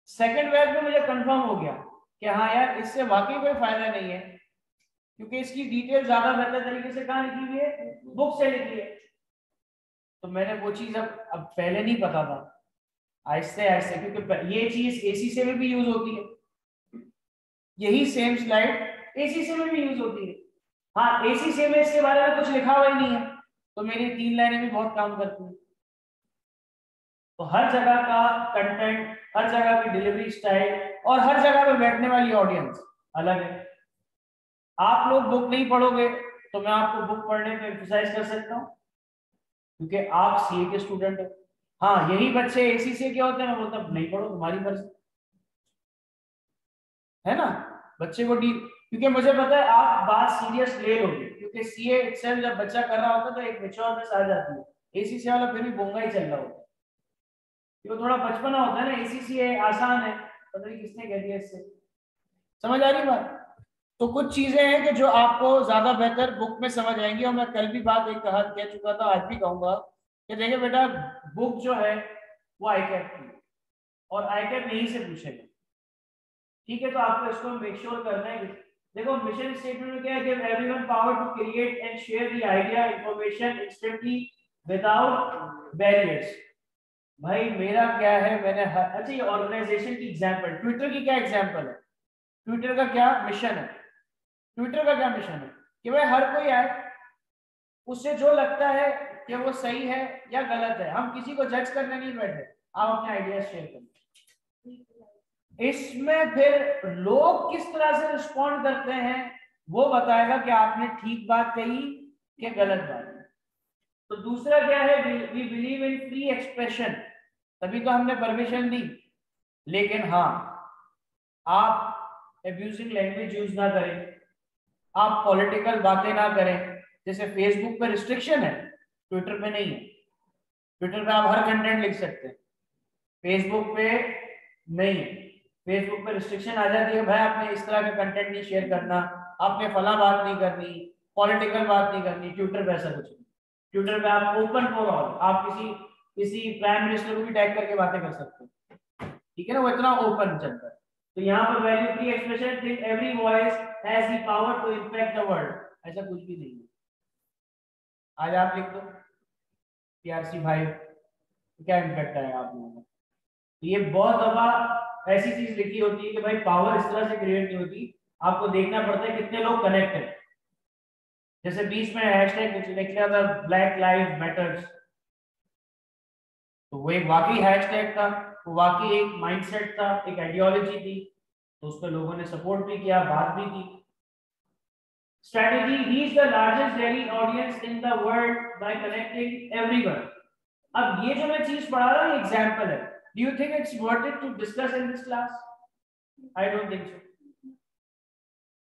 सेकंड बैच में मुझे कंफर्म हो गया कि हाँ यार इससे वाकई कोई फायदा नहीं है, क्योंकि इसकी डिटेल ज्यादा बेहतर तरीके से कहाँ लिखी हुई है, बुक से लिखी है। तो मैंने वो चीज अब पहले नहीं पता था, आहिस्ते आहिस्ते, क्योंकि ये चीज एसीसी में भी यूज होती है, यही सेम स्लाइड एसीसी में भी यूज होती है। हाँ, एसीसी में इसके बारे में कुछ लिखा हुआ ही नहीं है, तो मेरी 3 लाइनें भी बहुत काम करती हैं। तो हर जगह का कंटेंट, हर जगह की डिलीवरी स्टाइल और हर जगह पे बैठने वाली ऑडियंस अलग है। आप लोग बुक नहीं पढ़ोगे तो मैं आपको बुक पढ़ने पे एम्फसाइज कर सकता हूँ, क्योंकि आप सीए के स्टूडेंट हो। हाँ, यही बच्चे एसीसी के होते हैं, मैं बोलता नहीं पढ़ो तुम्हारी मर्जी, है ना। बच्चे को डी, क्योंकि मुझे पता है आप बात सीरियस ले लोगे, क्योंकि सीए इटसेल्फ जब बच्चा कर रहा होता है तो एक मैच्योरनेस आ जाती है। एसीसी वाला फिर भी बोंगा ही चल रहा होता है, वो थोड़ा बचपना होता है ना। एसीसी है आसान है, पता नहीं किसने कह दिया इससे, समझ आ रही बात। तो कुछ चीजें हैं कि जो आपको ज्यादा बेहतर बुक में समझ आएंगी, और मैं कल भी बात एक कह चुका था, आज भी कहूंगा कि देखिए बेटा, बुक जो है वो आईकैप की, और आईकैप यहीं से पूछेगा, ठीक है। तो आपको इसको मेक श्योर करना है। देखो मिशन स्टेटमेंट में क्या है, give everyone power to create and share the idea information instantly without barriers. भाई मेरा क्या है, मैंने अच्छा ये ऑर्गेनाइजेशन की एग्जांपल, ट्विटर की क्या एग्जांपल है, ट्विटर का क्या मिशन है, ट्विटर का क्या मिशन है कि भाई हर कोई आए, उससे जो लगता है कि वो सही है या गलत है, हम किसी को जज करने नहीं बैठे, आप अपने आइडियाज शेयर करें। इसमें फिर लोग किस तरह से रिस्पॉन्ड करते हैं वो बताएगा कि आपने ठीक बात कही कि गलत बात। तो दूसरा क्या है, we believe in free expression, तभी तो हमने परमिशन दी लेकिन हाँ, आप एब्यूजिंग लैंग्वेज यूज ना करें, आप पॉलिटिकल बातें ना करें। जैसे फेसबुक पे रिस्ट्रिक्शन है, ट्विटर पे नहीं है। ट्विटर पे आप हर कंटेंट लिख सकते हैं, फेसबुक पे नहीं है। फेसबुक पे रिस्ट्रिक्शन आ जाती है, भाई आपने इस तरह का कंटेंट नहीं शेयर करना, आपने फला बात नहीं करनी, पॉलिटिकल बात नहीं करनी। ट्विटर पे ऐसा कुछ नहीं। ट्विटर पे आप ओपन फॉर ऑल, आप किसी किसी प्राइम मिनिस्टर को भी टैग करके बातें कर सकते हैं, ठीक है ना, वो इतना ओपन चलता है। तो यहाँ पर value free expression, think every voice has the power to impact the world, ऐसा कुछ भी नहीं है। आज आप लिख दो PRC भाई, क्या इम्पैक्ट आएगा आप लोगों का? तो ये बहुत दफा ऐसी चीज लिखी होती है कि भाई पावर इस तरह से क्रिएट नहीं होती, आपको देखना पड़ता है कितने लोग कनेक्ट है। जैसे बीच में हैशटैग लिख लिया था ब्लैक लाइव मैटर्स, तो वो एक वाकई हैशटैग था, वो वाकई एक माइंडसेट था, एक आइडियोलॉजी थी, तो उस पर लोगों ने सपोर्ट भी किया, बात भी की। Strategy, reach the largest daily audience in the world by connecting everyone. अब ये जो मैं चीज पढ़ा रहा हूँ एग्जांपल है, do you think it's worth it to discuss in this class? I don't think so.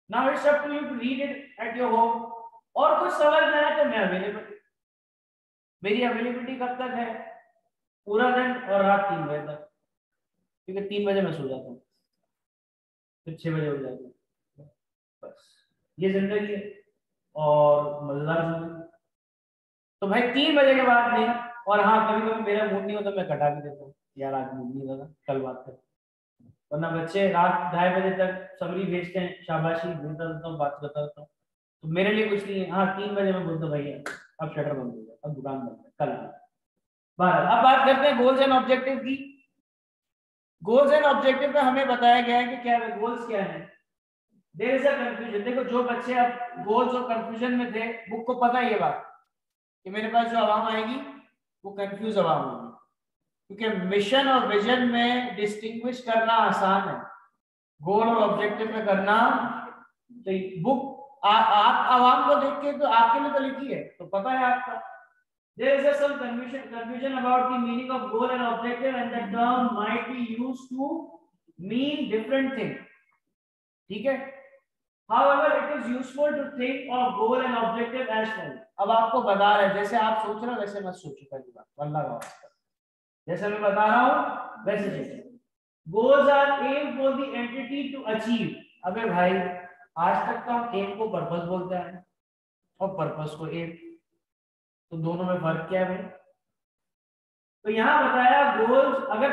Now it's up to you to read it at your home, और कुछ समझ में आया तो मैं अवेलेबल। मेरी अवेलेबिलिटी कब तक है? पूरा दिन और रात 3 बजे तक, क्योंकि 3 बजे मैं सो जाता हूँ, फिर 6 बजे उठ जाता हूँ। बस ये जिंदगी है, और मजेदार जिंदगी। तो भाई 3 बजे के बाद नहीं। और हाँ, कभी कभी मेरा मूड नहीं होता, मैं कटा भी देता हूँ, यार आज मूड नहीं लगा, कल बात कर। वरना बच्चे रात 2:30 बजे तक समरी भेजते हैं, शाबाशी भेजता रहता हूँ, बात करता रहता हूँ। तो मेरे लिए कुछ नहीं है। हाँ, 3 बजे मैं बोलता हूँ भैया अब शटर बंद हो गया, अब दुकान बंद है, कल बाहर। अब बात करते हैं गोल्स एंड ऑब्जेक्टिव की। गोल्स एंड ऑब्जेक्टिव में हमें बताया गया है कि क्या है, गोल्स क्या है। There is a confusion. देखो, जो बच्चे अब गोल्स और कंफ्यूजन में थे, बुक को पता है ये बात कि मेरे पास जो आवाम आएगी वो कंफ्यूज आवाम होगी, क्योंकि मिशन और विजन में डिस्टिंग्विश करना आसान है, गोल और ऑब्जेक्टिव में करना। तो बुक आप आवाम को देख के तो आपके लिए तो लिखी है, तो पता है आपका। There is some confusion about the meaning of goal and objective, and the term might be used to mean different things. ठीक है? However, it is useful to think of goal and objective as well. अब आपको बता रहे हैं, जैसे आप सोच रहे हो वैसे मत सोचो, पहली बात वल्लाह का वास्ता, जैसे मैं बता रहा हूँ वैसे सोचो। Goals are aim for the entity to achieve. अबे भाई, आज तक तो हम एम को पर्पस बोलते हैं और पर्पस को एम, तो दोनों में फर्क क्या है भाई? तो यहां बताया गोल्स, अगर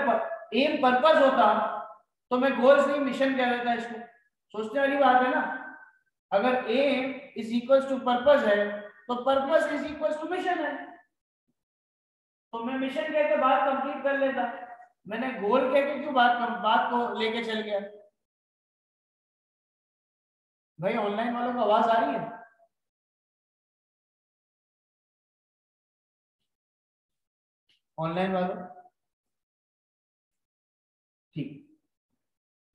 एम पर्पस होता तो मैं गोल्स नहीं मिशन कह देता इसको। सोचने वाली बात है ना। अगर M is equals to purpose है तो purpose is equals to mission है, तो मैं मिशन कह के बात कंप्लीट कर लेता। मैंने गोल कह के क्यों बात को लेके चल गया? भाई ऑनलाइन वालों को आवाज आ रही है? ऑनलाइन वालों ठीक।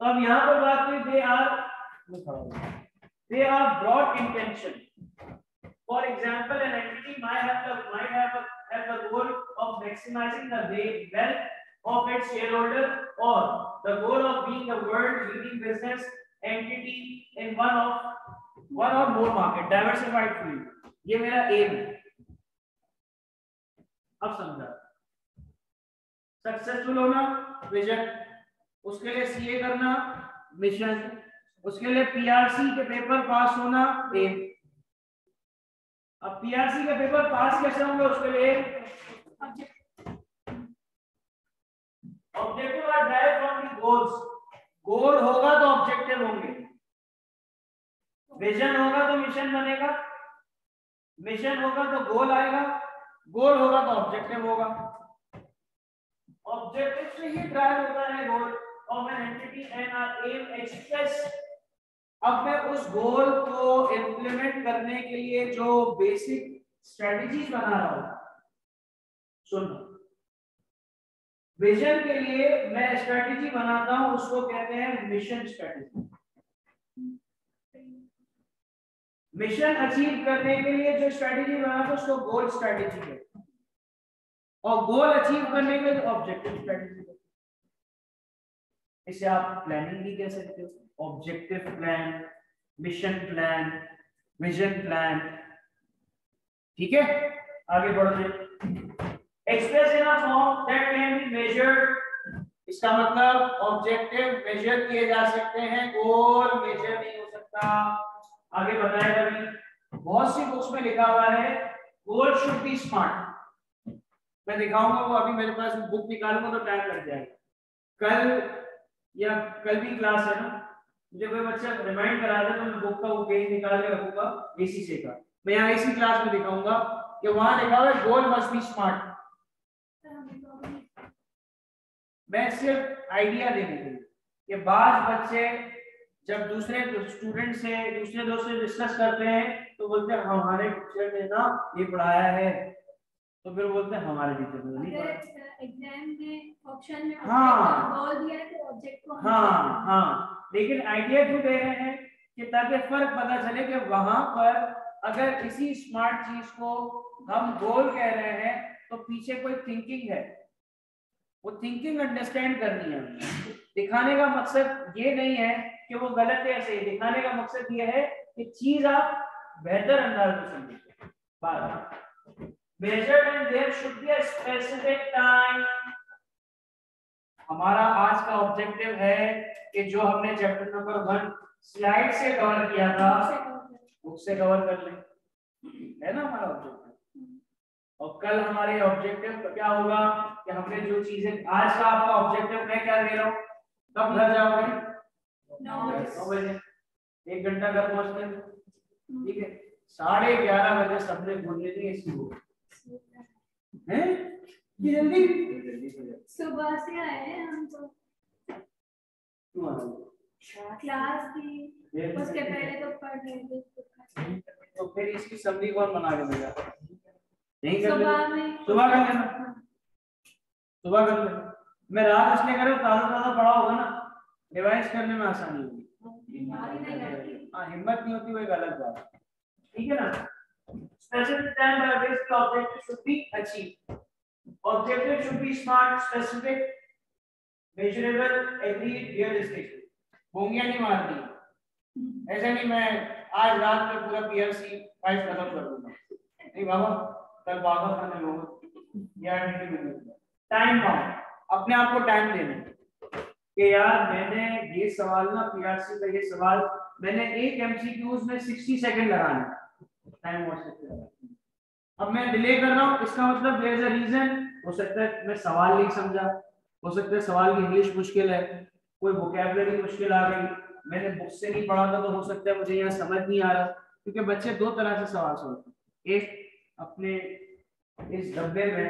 तो अब यहाँ पर बात हुई, they are broad intention. For example, an entity might have the goal of maximizing the wealth of its shareholder, or the goal of being the world leading business entity in one or more market, diversified field. ये मेरा M है। अब समझा, successful होना vision, उसके लिए CA करना mission, उसके लिए पीआरसी के पेपर पास होना एम। अब पीआरसी के पेपर पास कैसे होंगे, उसके लिए objective are drive from the goals. Goal होगा तो ऑब्जेक्टिव होंगे, विजन होगा तो मिशन बनेगा, मिशन होगा तो गोल आएगा, गोल होगा तो ऑब्जेक्टिव होगा, ऑब्जेक्टिव से ही ड्राइव होता है goal of an entity and are M express. अब मैं उस गोल को इंप्लीमेंट करने के लिए जो बेसिक स्ट्रेटजीज बना रहा हूं, सुन, विजन के लिए मैं स्ट्रेटजी बनाता हूं, उसको कहते हैं मिशन स्ट्रेटजी। मिशन अचीव करने के लिए जो स्ट्रेटजी बनाता हूं उसको गोल स्ट्रेटजी कहते हैं, और गोल अचीव करने के लिए ऑब्जेक्टिव स्ट्रेटजी। इसे आप प्लानिंग भी कह सकते हो, objective plan, mission plan, vision plan. ठीक है, आगे बढ़ते हैं। Express in a form that can be measured, इसका मतलब ऑब्जेक्टिव मेजर किए जा सकते हैं, गोल मेजर नहीं हो सकता। आगे बताएगा भी, बहुत सी बुक्स में लिखा हुआ है गोल शुड बी स्मार्ट। मैं दिखाऊंगा वो, अभी मेरे पास बुक निकालूंगा तो टाइम लग जाएगा। कल भी क्लास है ना, मुझे कोई बच्चा रिमाइंड करा दे तो मैं बुक का वो पेज निकाल के रखूंगा एसीसी का। मैं यहाँ इसी क्लास में दिखाऊंगा कि वहां लिखा हुआ है गोल मस्ट बी स्मार्ट। मैं सिर्फ आइडिया देने के लिए कि बाद बच्चे जब दूसरे स्टूडेंट से, दूसरे दोस्त से डिस्कस करते हैं तो बोलते हैं हमारे टीचर ने ना ये पढ़ाया है, तो फिर बोलते हैं हमारे टीचर ने नहीं पढ़ाया। एग्जाम में ऑप्शन में हाँ गोल दिया है तो ऑब्जेक्ट को हाँ, लेकिन आइडिया क्यों दे रहे हैं कि ताकि फर्क पता चले कि वहां पर अगर इसी स्मार्ट चीज को हम गोल कह रहे हैं तो पीछे कोई थिंकिंग है, वो थिंकिंग अंडरस्टैंड करनी है। दिखाने का मकसद ये नहीं है कि वो गलत है, सही, दिखाने का मकसद ये है कि चीज आप बेहतर अंदाज में समझें। बात measured and there should be a specific time। हमारा आज का ऑब्जेक्टिव है कि जो हमने चैप्टर नंबर 1 स्लाइड से कवर किया था बुक से कवर कर लें, है ना हमारा ऑब्जेक्टिव। और कल हमारे ऑब्जेक्टिव क्या होगा कि हमने जो चीजें, आज का आपका ऑब्जेक्टिव मैं क्या दे रहा हूँ, कब घर जाओगे? 9 बजे, 1 घंटा घर पहुंचते हैं, ठीक है। 11:30 बजे सबने बोल लेनी है इसकी बुक हैं, ये जल्दी सुबह से आए हम तो क्लास थी, उसके पहले तो पढ़ रहे थे। तो फिर इसकी समरी कौन बना के देगा? नहीं कर सुबह में, सुबह कर लेना, सुबह कर लेना। मैं रात इसलिए करूँ ताज़ा पढ़ा होगा ना, रिवाइज करने में आसानी होगी। हाँ, हिम्मत नहीं होती वो एक अलग बात है, ठीक है ना। Specific time by which the objective should be achieved. Objective should be smart, specific, measurable, agreed, realistic. बोंगियां नहीं मारनी, ऐसा नहीं मैं आज रात में पूरा PLC 5 खत्म कर दूंगा, नहीं बाबा, कल बाबा खाने होगा या टाइम बाउंड, अपने आप को टाइम देना कि यार मैंने ये सवाल ना PRC का ये सवाल मैंने एक MCQs में 60 सेकंड लगाना, टाइम हो सकता है। अब मैं डिले कर रहा हूँ, इसका मतलब देयर इज अ रीजन। हो सकता है मैं सवाल नहीं समझा, हो सकता है सवाल की इंग्लिश मुश्किल है, कोई वोकैबुलरी मुश्किल आ गई, मैंने बुक से नहीं पढ़ा था तो हो सकता है मुझे यहाँ समझ नहीं आ रहा। क्योंकि बच्चे 2 तरह से सवाल सोचते हैं, एक अपने इस डब्बे में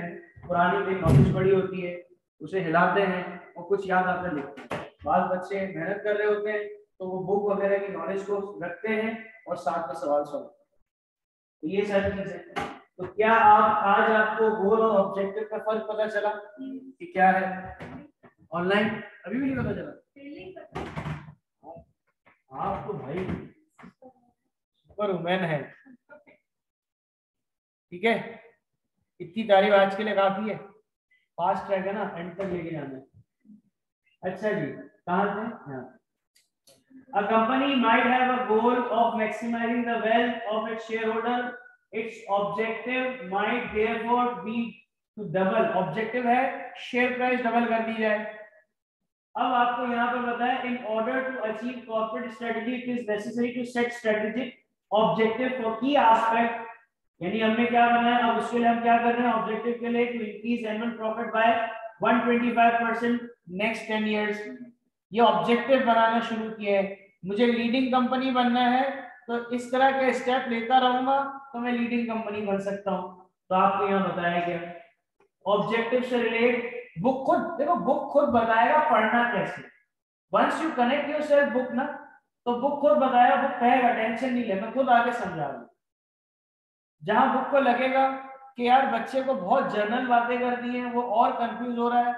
पुरानी कोई नॉलेज पड़ी होती है उसे हिलाते हैं और कुछ याद आता लिखते हैं। बाद बच्चे मेहनत कर रहे होते हैं तो वो बुक वगैरह की नॉलेज को रखते हैं और साथ में सवाल सोचते हैं। तो ये सारी चीजें, तो क्या आप आज आपको गोल और ऑब्जेक्टिव का फर्क पता चला कि क्या है? ऑनलाइन अभी भी नहीं पता चला? आप तो भाई सुपर वुमेन है, ठीक है। इतनी तारीफ आज के लिए काफी है, फास्ट ट्रैक है ना, एंड तक लेके जाना है। अच्छा जी, कहाँ से? हाँ। A company might have a goal of maximizing the wealth of its shareholder. Its objective might therefore be to double. Objective है शेयर प्राइस डबल कर दी जाए। अब आपको यहाँ पर बताया, in order to achieve corporate strategy, it is necessary to set strategic objective for key aspect। यानी हमने क्या बनाया, अब उसके लिए हम क्या कर रहे हैं, ऑब्जेक्टिव के लिए to increase annual profit by 125% next 10 years। ये ऑब्जेक्टिव बनाना शुरू किए हैं। मुझे लीडिंग कंपनी बनना है तो इस तरह के स्टेप लेता रहूंगा तो मैं लीडिंग कंपनी बन सकता हूं। तो आपको यहाँ बताया गया ऑब्जेक्टिव से रिलेट, बुक खुद देखो, बुक खुद बताएगा पढ़ना कैसे। Once you connect yourself book ना, तो बुक खुद बताएगा, बुक कहेगा टेंशन नहीं लेना, खुद आगे समझाऊंगा। जहां बुक को लगेगा कि यार बच्चे को बहुत जनरल बातें कर दी हैं, वो और कंफ्यूज हो रहा है,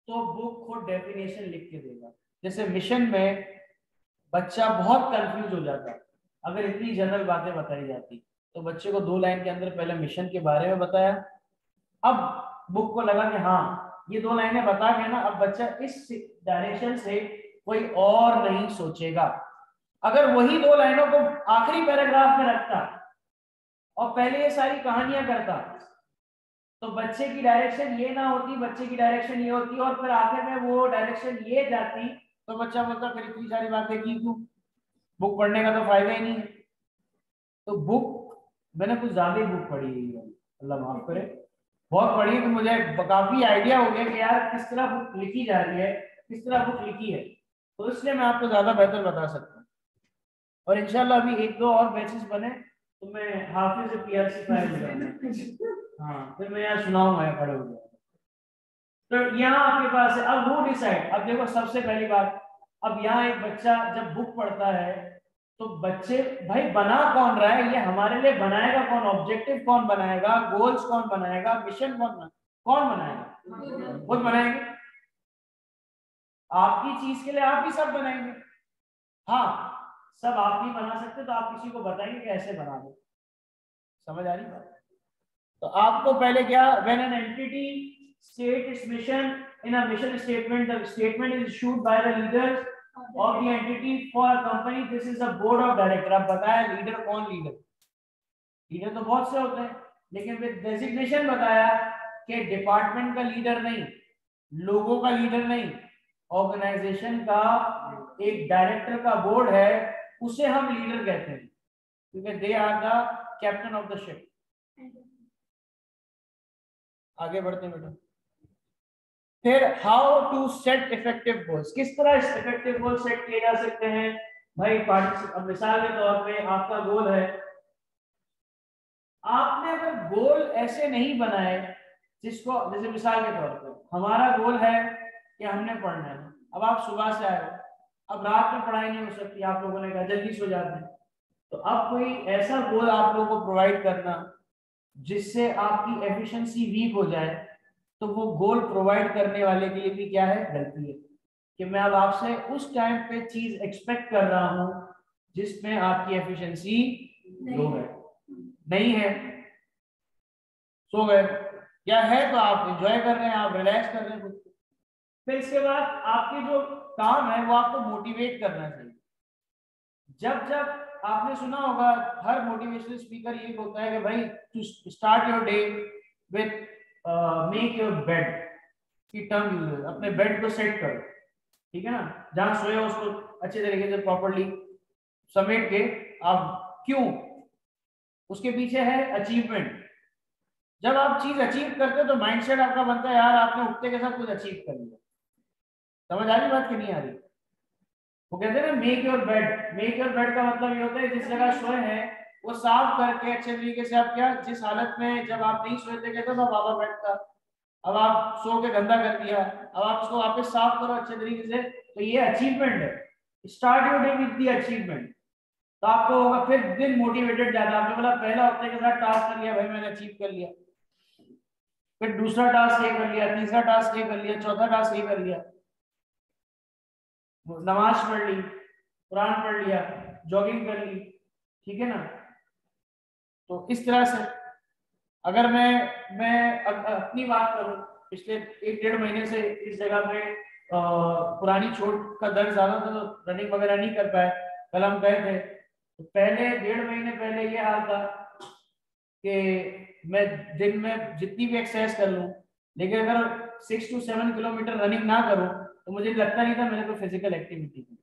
तो बुक खुद डेफिनेशन लिख के देगा। जैसे मिशन में बच्चा बहुत कंफ्यूज हो जाता है अगर इतनी जनरल बातें बताई जाती, तो बच्चे को 2 लाइन के अंदर पहले मिशन के बारे में बताया। अब बुक को लगा कि हाँ ये 2 लाइनें बता के ना अब बच्चा इस डायरेक्शन से कोई और नहीं सोचेगा। अगर वही 2 लाइनों को आखिरी पैराग्राफ में रखता और पहले ये सारी कहानियां करता तो बच्चे की डायरेक्शन ये ना होती, बच्चे की डायरेक्शन ये होती और फिर आखिर में वो डायरेक्शन ये जाती तो बच्चा बोलता फिर इतनी सारी बातें की क्यों, बुक पढ़ने का तो फायदा ही नहीं है। तो बुक मैंने कुछ ज्यादा ही बुक पढ़ी है, अल्लाह माफ करे, बहुत पढ़ी तो मुझे काफी आइडिया हो गया कि यार किस तरह बुक लिखी जा रही है, किस तरह बुक लिखी है, तो इसलिए मैं आपको ज्यादा बेहतर बता सकता हूँ। और इंशाल्लाह अभी 1-2 और बैचेस बने तो मैं हाफिज से पीआरसी फाइल मिलाऊंगा। हाँ फिर मैं यहाँ सुनाऊंगा या खड़े हो गया। तो यहाँ आपके पास है, अब वो डिसाइड, अब देखो सबसे पहली बात, अब यहाँ एक बच्चा जब बुक पढ़ता है तो बच्चे भाई बना कौन रहा है, ये हमारे लिए बनाएगा कौन, ऑब्जेक्टिव कौन बनाएगा, गोल्स कौन बनाएगा, मिशन कौन बनाएगा, खुद बनाएंगे। आपकी चीज के लिए आप ही सब बनाएंगे। हाँ सब आप नहीं बना सकते तो आप किसी को बताएंगे कि ऐसे बना दो। समझ आ रही बात? तो आपको पहले क्या, when an entity state its mission in a mission statement, the statement is issued by the leaders of the entity for a company. This is a board of director. अब बताया लीडर कौन, लीडर तो बहुत से होते हैं लेकिन फिर डेजिग्नेशन बताया कि डिपार्टमेंट का लीडर नहीं, लोगों का लीडर नहीं, ऑर्गेनाइजेशन का एक डायरेक्टर का बोर्ड है, उसे हम लीडर कहते हैं क्योंकि they are the captain of the ship. आगे बढ़ते हैं बेटा। फिर how to set effective goals, किस तरह इफेक्टिव गोल सेट किए जा सकते हैं भाई। अब मिसाल के तौर पे आपका गोल है, आपने अगर गोल ऐसे नहीं बनाए जिसको, जैसे मिसाल के तौर पे हमारा गोल है कि हमने पढ़ना है, अब आप सुबह से आए हो, अब रात में पढ़ाई नहीं हो सकती, आप लोगों ने कहा जल्दी सो जाते हैं, तो अब कोई ऐसा गोल आप लोगों को प्रोवाइड करना जिससे आपकी एफिशिएंसी वीक हो जाए, तो वो गोल प्रोवाइड करने वाले के लिए भी क्या है, गलती है कि मैं अब आपसे उस टाइम पे चीज एक्सपेक्ट कर रहा हूं जिसमें आपकी एफिशिएंसी लो है, नहीं है, सो गए, या है तो आप एंजॉय कर रहे हैं, आप रिलैक्स कर रहे हैं खुद को। फिर इसके बाद आपके जो काम है वो आपको मोटिवेट करना चाहिए। जब जब आपने सुना होगा हर मोटिवेशनल स्पीकर ये बोलता है कि भाई to start your day with make your bed की टर्म यूज, अपने बेड को सेट करो, ठीक है ना, जहां सोए हो उसको अच्छे तरीके से प्रॉपर्ली समेट के आप, क्यों, उसके पीछे है अचीवमेंट। जब आप चीज अचीव करते हो तो माइंडसेट आपका बनता है यार आपने उठते के साथ कुछ अचीव कर लिया। समझ आ रही बात कि नहीं आ रही? वो कहते हैं ना make your bed, make your bed का मतलब ये होता है जिस जगह सोए हैं वो साफ करके अच्छे तरीके से, आप क्या, जिस हालत में जब आप नहीं सोए थे कहते तो बाबा बेड था, अब आप सो के गंदा कर दिया, अब आप उसको वापस साफ करो अच्छे तरीके से, तो ये अचीवमेंट है। Start your day with the achievement, तो आपको होगा फिर दिन मोटिवेटेड ज्यादा। आपने बोला पहला हफ्ते के साथ टास्क कर लिया भाई मैंने अचीव कर लिया, फिर दूसरा टास्क ये कर लिया, तीसरा टास्क ये कर लिया, चौथा टास्क ये कर लिया, नमाज पढ़ ली, कुरान पढ़ लिया, जॉगिंग कर ली, ठीक है ना। तो इस तरह से अगर मैं अपनी बात करूं, पिछले 1-1.5 महीने से इस जगह पे पुरानी चोट का दर्द ज्यादा था तो रनिंग वगैरह नहीं कर पाए, कल हम गए थे तो पहले 1.5 महीने पहले ये हाल था कि मैं दिन में जितनी भी एक्सरसाइज कर लूं लेकिन अगर 6 to 7 किलोमीटर रनिंग ना करूं तो मुझे लगता नहीं था मैंने कोई फिजिकल एक्टिविटी की,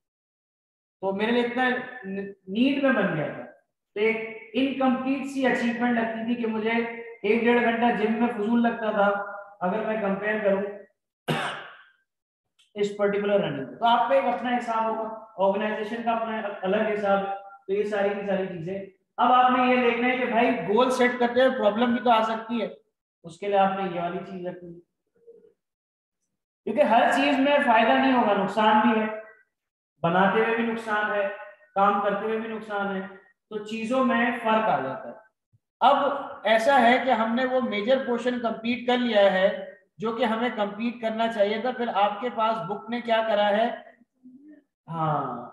तो मेरे लिए इतना नीड में बन गया था। तो एक इनकम्प्लीट सी अचीवमेंट लगती थी कि मुझे 1-1.5 घंटा जिम में फजूल लगता था अगर मैं कंपेयर करूं इस पर्टिकुलर रनिंग। तो आपका एक अपना हिसाब होगा, ऑर्गेनाइजेशन का अपना अलग हिसाब, तो ये सारी की सारी चीजें। अब आपने ये देखना है कि भाई गोल सेट करते हुए प्रॉब्लम भी तो आ सकती है, उसके लिए आपने ये वाली चीज रखनी है, क्योंकि हर चीज में फायदा नहीं होगा, नुकसान भी है, बनाते हुए भी नुकसान है, काम करते हुए भी नुकसान है, तो चीजों में फर्क आ जाता है। अब ऐसा है कि हमने वो मेजर पोर्शन कंप्लीट कर लिया है जो कि हमें कंप्लीट करना चाहिए था, फिर आपके पास बुक ने क्या करा है, हाँ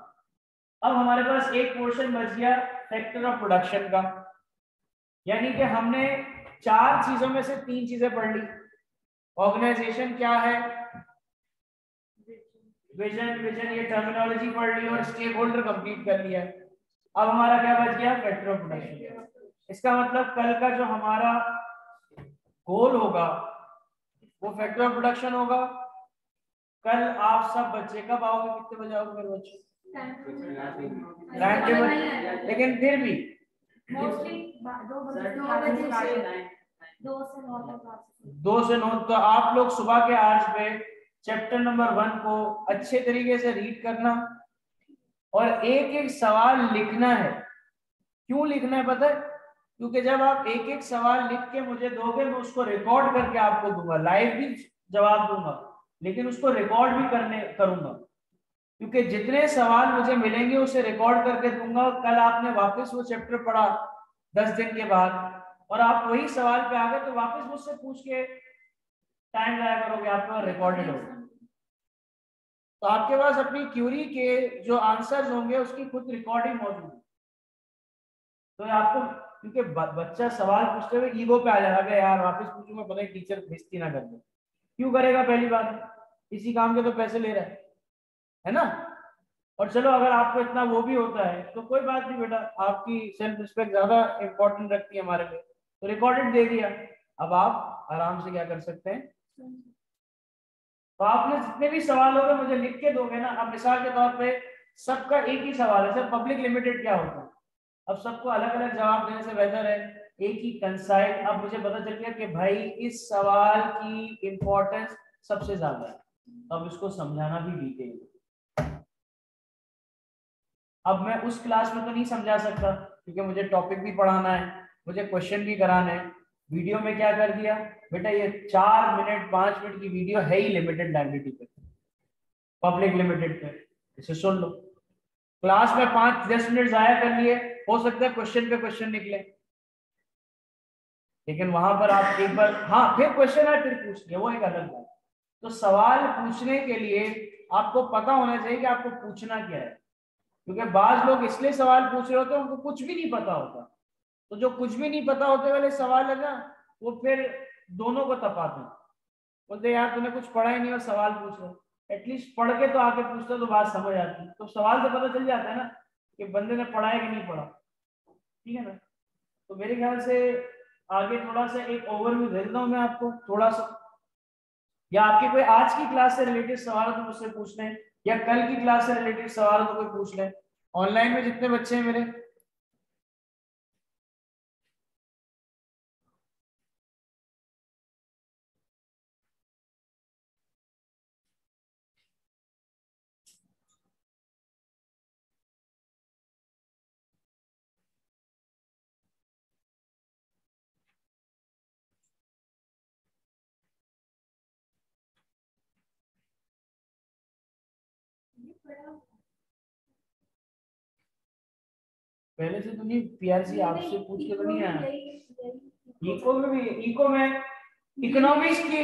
अब हमारे पास एक पोर्शन बच गया फैक्टर ऑफ प्रोडक्शन का, यानी कि हमने 4 चीजों में से 3 चीजें पढ़ ली ऑर्गेनाइजेशन क्या है, विजन, विजन ये टर्मिनोलॉजी पढ़ ली और स्टेक होल्डर कंप्लीट कर लिया। अब हमारा क्या बच गया, फैक्टर ऑफ प्रोडक्शन। इसका मतलब कल का जो हमारा गोल होगा वो फैक्टर ऑफ प्रोडक्शन होगा। कल आप सब बच्चे कब आओगे, कितने बजे आओगे मेरे बच्चे? टाइम टेबल, लेकिन फिर भी मोस्टली 2 से 9। तो आप लोग सुबह के 8 बजे चैप्टर नंबर 1 को अच्छे तरीके से रीड करना और एक एक सवाल लिखना है। क्यों लिखना है पता है? क्योंकि जब आप एक एक सवाल लिख के मुझे दोगे, मैं उसको रिकॉर्ड करके आपको दूंगा, लाइव भी जवाब दूंगा लेकिन उसको रिकॉर्ड भी करूंगा, क्योंकि जितने सवाल मुझे मिलेंगे उसे रिकॉर्ड करके दूंगा। कल आपने वापस वो चैप्टर पढ़ा 10 दिन के बाद और आप वही सवाल पे आ गए तो वापस मुझसे पूछ के टाइम जाया करोगे, आपका रिकॉर्डेड होगा। तो आपके पास अपनी क्यूरी के जो आंसर्स होंगे उसकी खुद रिकॉर्डिंग मौजूद है। तो आपको, क्योंकि बच्चा सवाल पूछते हुए ईगो पे आ जाएगा, यार वापस पूछूंगा पता है टीचर बेइज्जती ना कर दे। क्यों करेगा? पहली बात, इसी काम के तो पैसे ले रहा है ना। और चलो अगर आपको इतना वो भी होता है तो कोई बात नहीं बेटा, आपकी सेल्फ रिस्पेक्ट ज्यादा इंपॉर्टेंट रखती है हमारे लिए, तो रिकॉर्डेड दे दिया। अब आप आराम से क्या कर सकते हैं, तो आपने जितने भी सवाल होंगे मुझे लिख के दोगे ना। अब मिसाल के तौर पे सबका एक ही सवाल है, सर पब्लिक लिमिटेड क्या होता है? अब सबको अलग अलग जवाब देने से बेहतर है एक ही कंसाइज। अब मुझे पता चल गया कि भाई इस सवाल की इंपॉर्टेंस सबसे ज्यादा है, अब इसको समझाना भी डिटेल। अब मैं उस क्लास में तो नहीं समझा सकता क्योंकि मुझे टॉपिक भी पढ़ाना है, मुझे क्वेश्चन भी कराना है। वीडियो में क्या कर दिया बेटा, ये 4 मिनट 5 मिनट की वीडियो है ही लिमिटेड लाइब्रेरी पे, पब्लिक लिमिटेड पे, इसे सुन लो। क्लास में 5-10 मिनट जाया कर लिए, हो सकता है क्वेश्चन पे क्वेश्चन निकले, लेकिन वहां पर आप एक बार हाँ फिर क्वेश्चन है फिर पूछ लिया, वो एक अलग बात। तो सवाल पूछने के लिए आपको पता होना चाहिए कि आपको पूछना क्या है, क्योंकि बाज लोग इसलिए सवाल पूछ रहे होते हैं उनको कुछ भी नहीं पता होता। तो जो कुछ भी नहीं पता होते वाले सवाल है ना, वो फिर दोनों को तपाते हैं, बोलते यार तूने कुछ पढ़ा ही नहीं और सवाल पूछ रहे। एटलीस्ट पढ़ के तो आके पूछते तो बात समझ आती। तो सवाल से पता चल जाता है ना कि बंदे ने पढ़ा है कि नहीं पढ़ा, ठीक है ना। तो मेरे ख्याल से आगे थोड़ा सा एक ओवरव्यू दे देता हूँ मैं आपको थोड़ा सा, या आपके कोई आज की क्लास से रिलेटेड सवाल तो मुझसे पूछ लें, या कल की क्लास से रिलेटेड सवाल तो कोई पूछ लें। ऑनलाइन में जितने बच्चे हैं मेरे, पहले से तो नहीं, पीआरसी आपसे पूछ के तो नहीं आया। इको में भी, इको में इकोनॉमिक्स की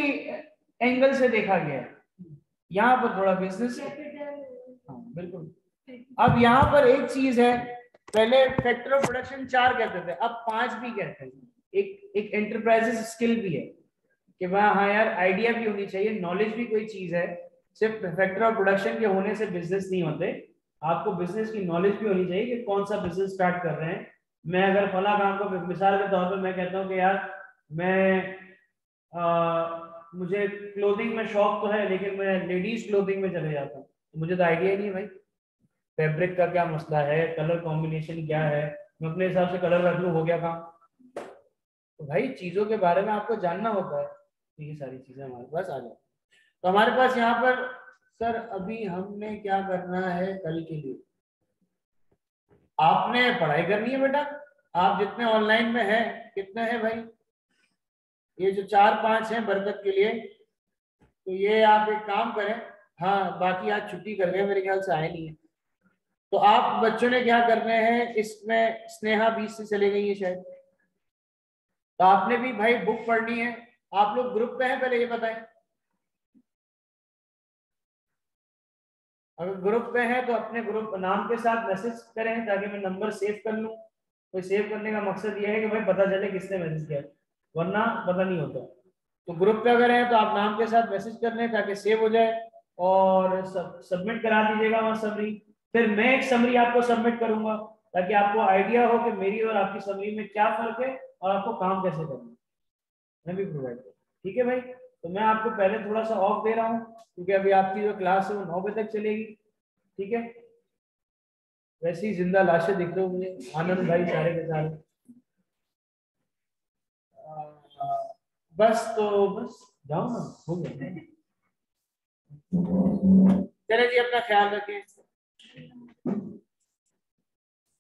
एंगल से देखा गया है, यहाँ पर थोड़ा बिजनेस। हाँ बिल्कुल। अब यहाँ पर एक चीज है, पहले फैक्टर ऑफ प्रोडक्शन 4 कहते थे, अब 5 भी कहते हैं। एक एंटरप्राइजेस स्किल भी है कि वहाँ हाँ यार आइडिया भी होनी चाहिए, नॉलेज भी कोई चीज है। सिर्फ फैक्टर ऑफ प्रोडक्शन के होने से बिजनेस नहीं होते, आपको बिजनेस की नॉलेज भी होनी चाहिए कि कौन सा बिजनेस स्टार्ट कर रहे हैं। मैं अगर फला काम को मिसाल के तौर पर मैं कहता हूँ कि यार मैं मुझे क्लोथिंग में शौक तो है लेकिन मैं लेडीज क्लोथिंग में चले जाता हूँ, तो मुझे तो आइडिया ही नहीं भाई फैब्रिक का क्या मसला है, कलर कॉम्बिनेशन क्या है, मैं अपने हिसाब से कलर रख लूँ, हो गया काम। तो भाई चीजों के बारे में आपको जानना होता है, तो ये सारी चीजें हमारे पास आ जाती। तो हमारे पास यहाँ पर सर अभी हमने क्या करना है कल के लिए, आपने पढ़ाई करनी है बेटा। आप जितने ऑनलाइन में हैं, कितने हैं भाई, ये जो 4-5 हैं बरकत के लिए, तो ये आप एक काम करें, हाँ बाकी आज छुट्टी कर गए मेरे ख्याल से आए नहीं है। तो आप बच्चों ने क्या करने हैं, इसमें स्नेहा बीच से चले गई है शायद, तो आपने भी भाई बुक पढ़नी है। आप लोग ग्रुप पे हैं पहले ये बताएं, अगर ग्रुप पे हैं तो अपने ग्रुप नाम के साथ मैसेज करें ताकि मैं नंबर सेव कर लूं। तो सेव करने का मकसद ये है कि भाई पता चले किसने मैसेज किया, वरना पता नहीं होता। तो ग्रुप पे अगर है तो आप नाम के साथ मैसेज कर लें ताकि सेव हो जाए और सबमिट करा दीजिएगा वहाँ समरी। फिर मैं एक समरी आपको सबमिट करूंगा ताकि आपको आइडिया हो कि मेरी और आपकी समरी में क्या फर्क है और आपको काम कैसे करना है, मैं भी प्रोवाइड करूँ। ठीक है भाई, तो मैं आपको पहले थोड़ा सा ऑफ दे रहा हूँ क्योंकि अभी आपकी जो क्लास है वो 9 बजे तक चलेगी। ठीक है, वैसे ही जिंदा लाशें दिख रहे हो मुझे, आनंद भाई सारे के सारे। बस तो बस जाओ ना, हो गया। चले जी, अपना ख्याल रखें।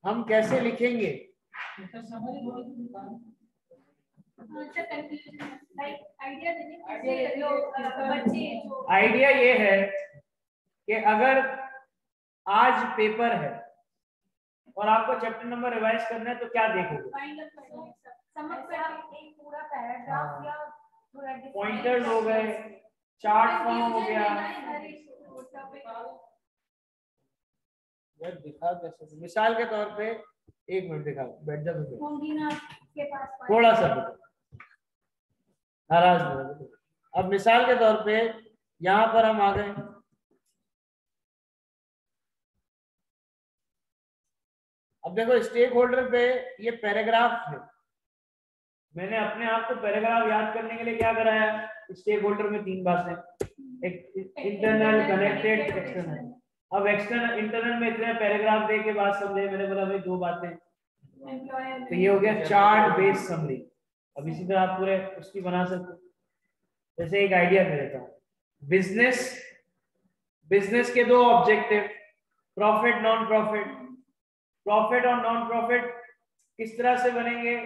हम कैसे लिखेंगे? आइडिया ये है कि अगर आज पेपर है और आपको चैप्टर नंबर रिवाइज करना है तो क्या देखोगे? पॉइंटर्स हो गए, चार्ट फॉर्म हो गया। यार दिखा कैसे, मिसाल के तौर पे 1 मिनट दिखा, बैठ जा थोड़ा सा नाराज नहीं हो। अब मिसाल के तौर पे यहाँ पर हम आ गए, अब देखो स्टेक होल्डर पे ये पैराग्राफ है। मैंने अपने आप को पैराग्राफ याद करने के लिए क्या कराया, स्टेक होल्डर में 3 बातें, एक इंटरनल, कनेक्टेड, एक्सटर्नल। अब एक्सटर्नल इंटरनल में इतने पैराग्राफ दे के बात समझे, मैंने बोला भाई 2 बातें, तो ये हो गया चार्ट बेस्ड समरी। अब इसी तरह आप पूरे उसकी बना सकते हो। जैसे एक आइडिया दे देता हूँ, बिजनेस के 2 objective, profit non profit. Profit और नॉन प्रॉफिट किस तरह से बनेंगे?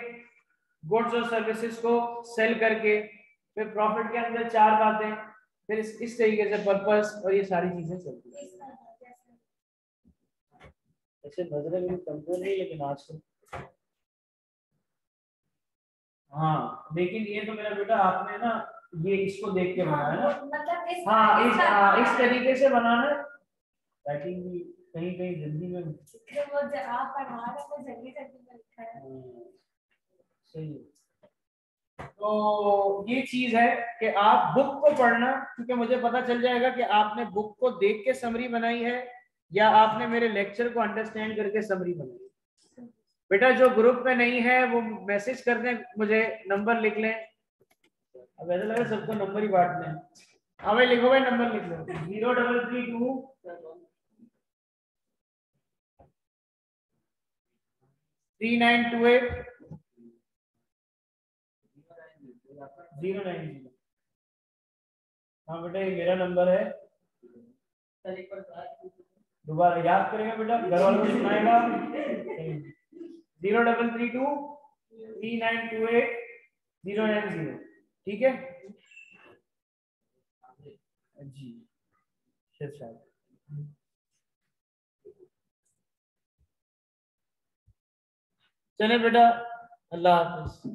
गुड्स और सर्विसेज को सेल करके। फिर प्रॉफिट के अंदर 4 बातें, फिर इस तरीके से पर्पस और ये सारी चीजें चलती है। ऐसे नजरें मेरी कमजोर नहीं, लेकिन आजकल हाँ, लेकिन ये तो मेरा बेटा आपने ना ये इसको देख के बनाया ना, मतलब इस तरीके से बनाना। राइटिंग भी कहीं कहीं जल्दी में आप पढ़ा रहे हो, जल्दी जल्दी में लिखा है। सही है। तो ये चीज है कि आप बुक को पढ़ना, क्योंकि मुझे पता चल जाएगा कि आपने बुक को देख के समरी बनाई है या आपने मेरे लेक्चर को अंडरस्टैंड करके समरी बनाई है। बेटा जो ग्रुप में नहीं है वो मैसेज कर दें, मुझे नंबर लिख लें। अब ऐसा लगा सबको नंबर ही बांटने हैं। हाँ भाई लिखो, भाई नंबर लिख लो, 0332 3928 090। हाँ बेटा ये मेरा नंबर है, दोबारा याद करेंगे बेटा, घर वालों को सुनाएगा। 0332 3928 090। ठीक है जी, चले बेटा, अल्लाह हाफिज।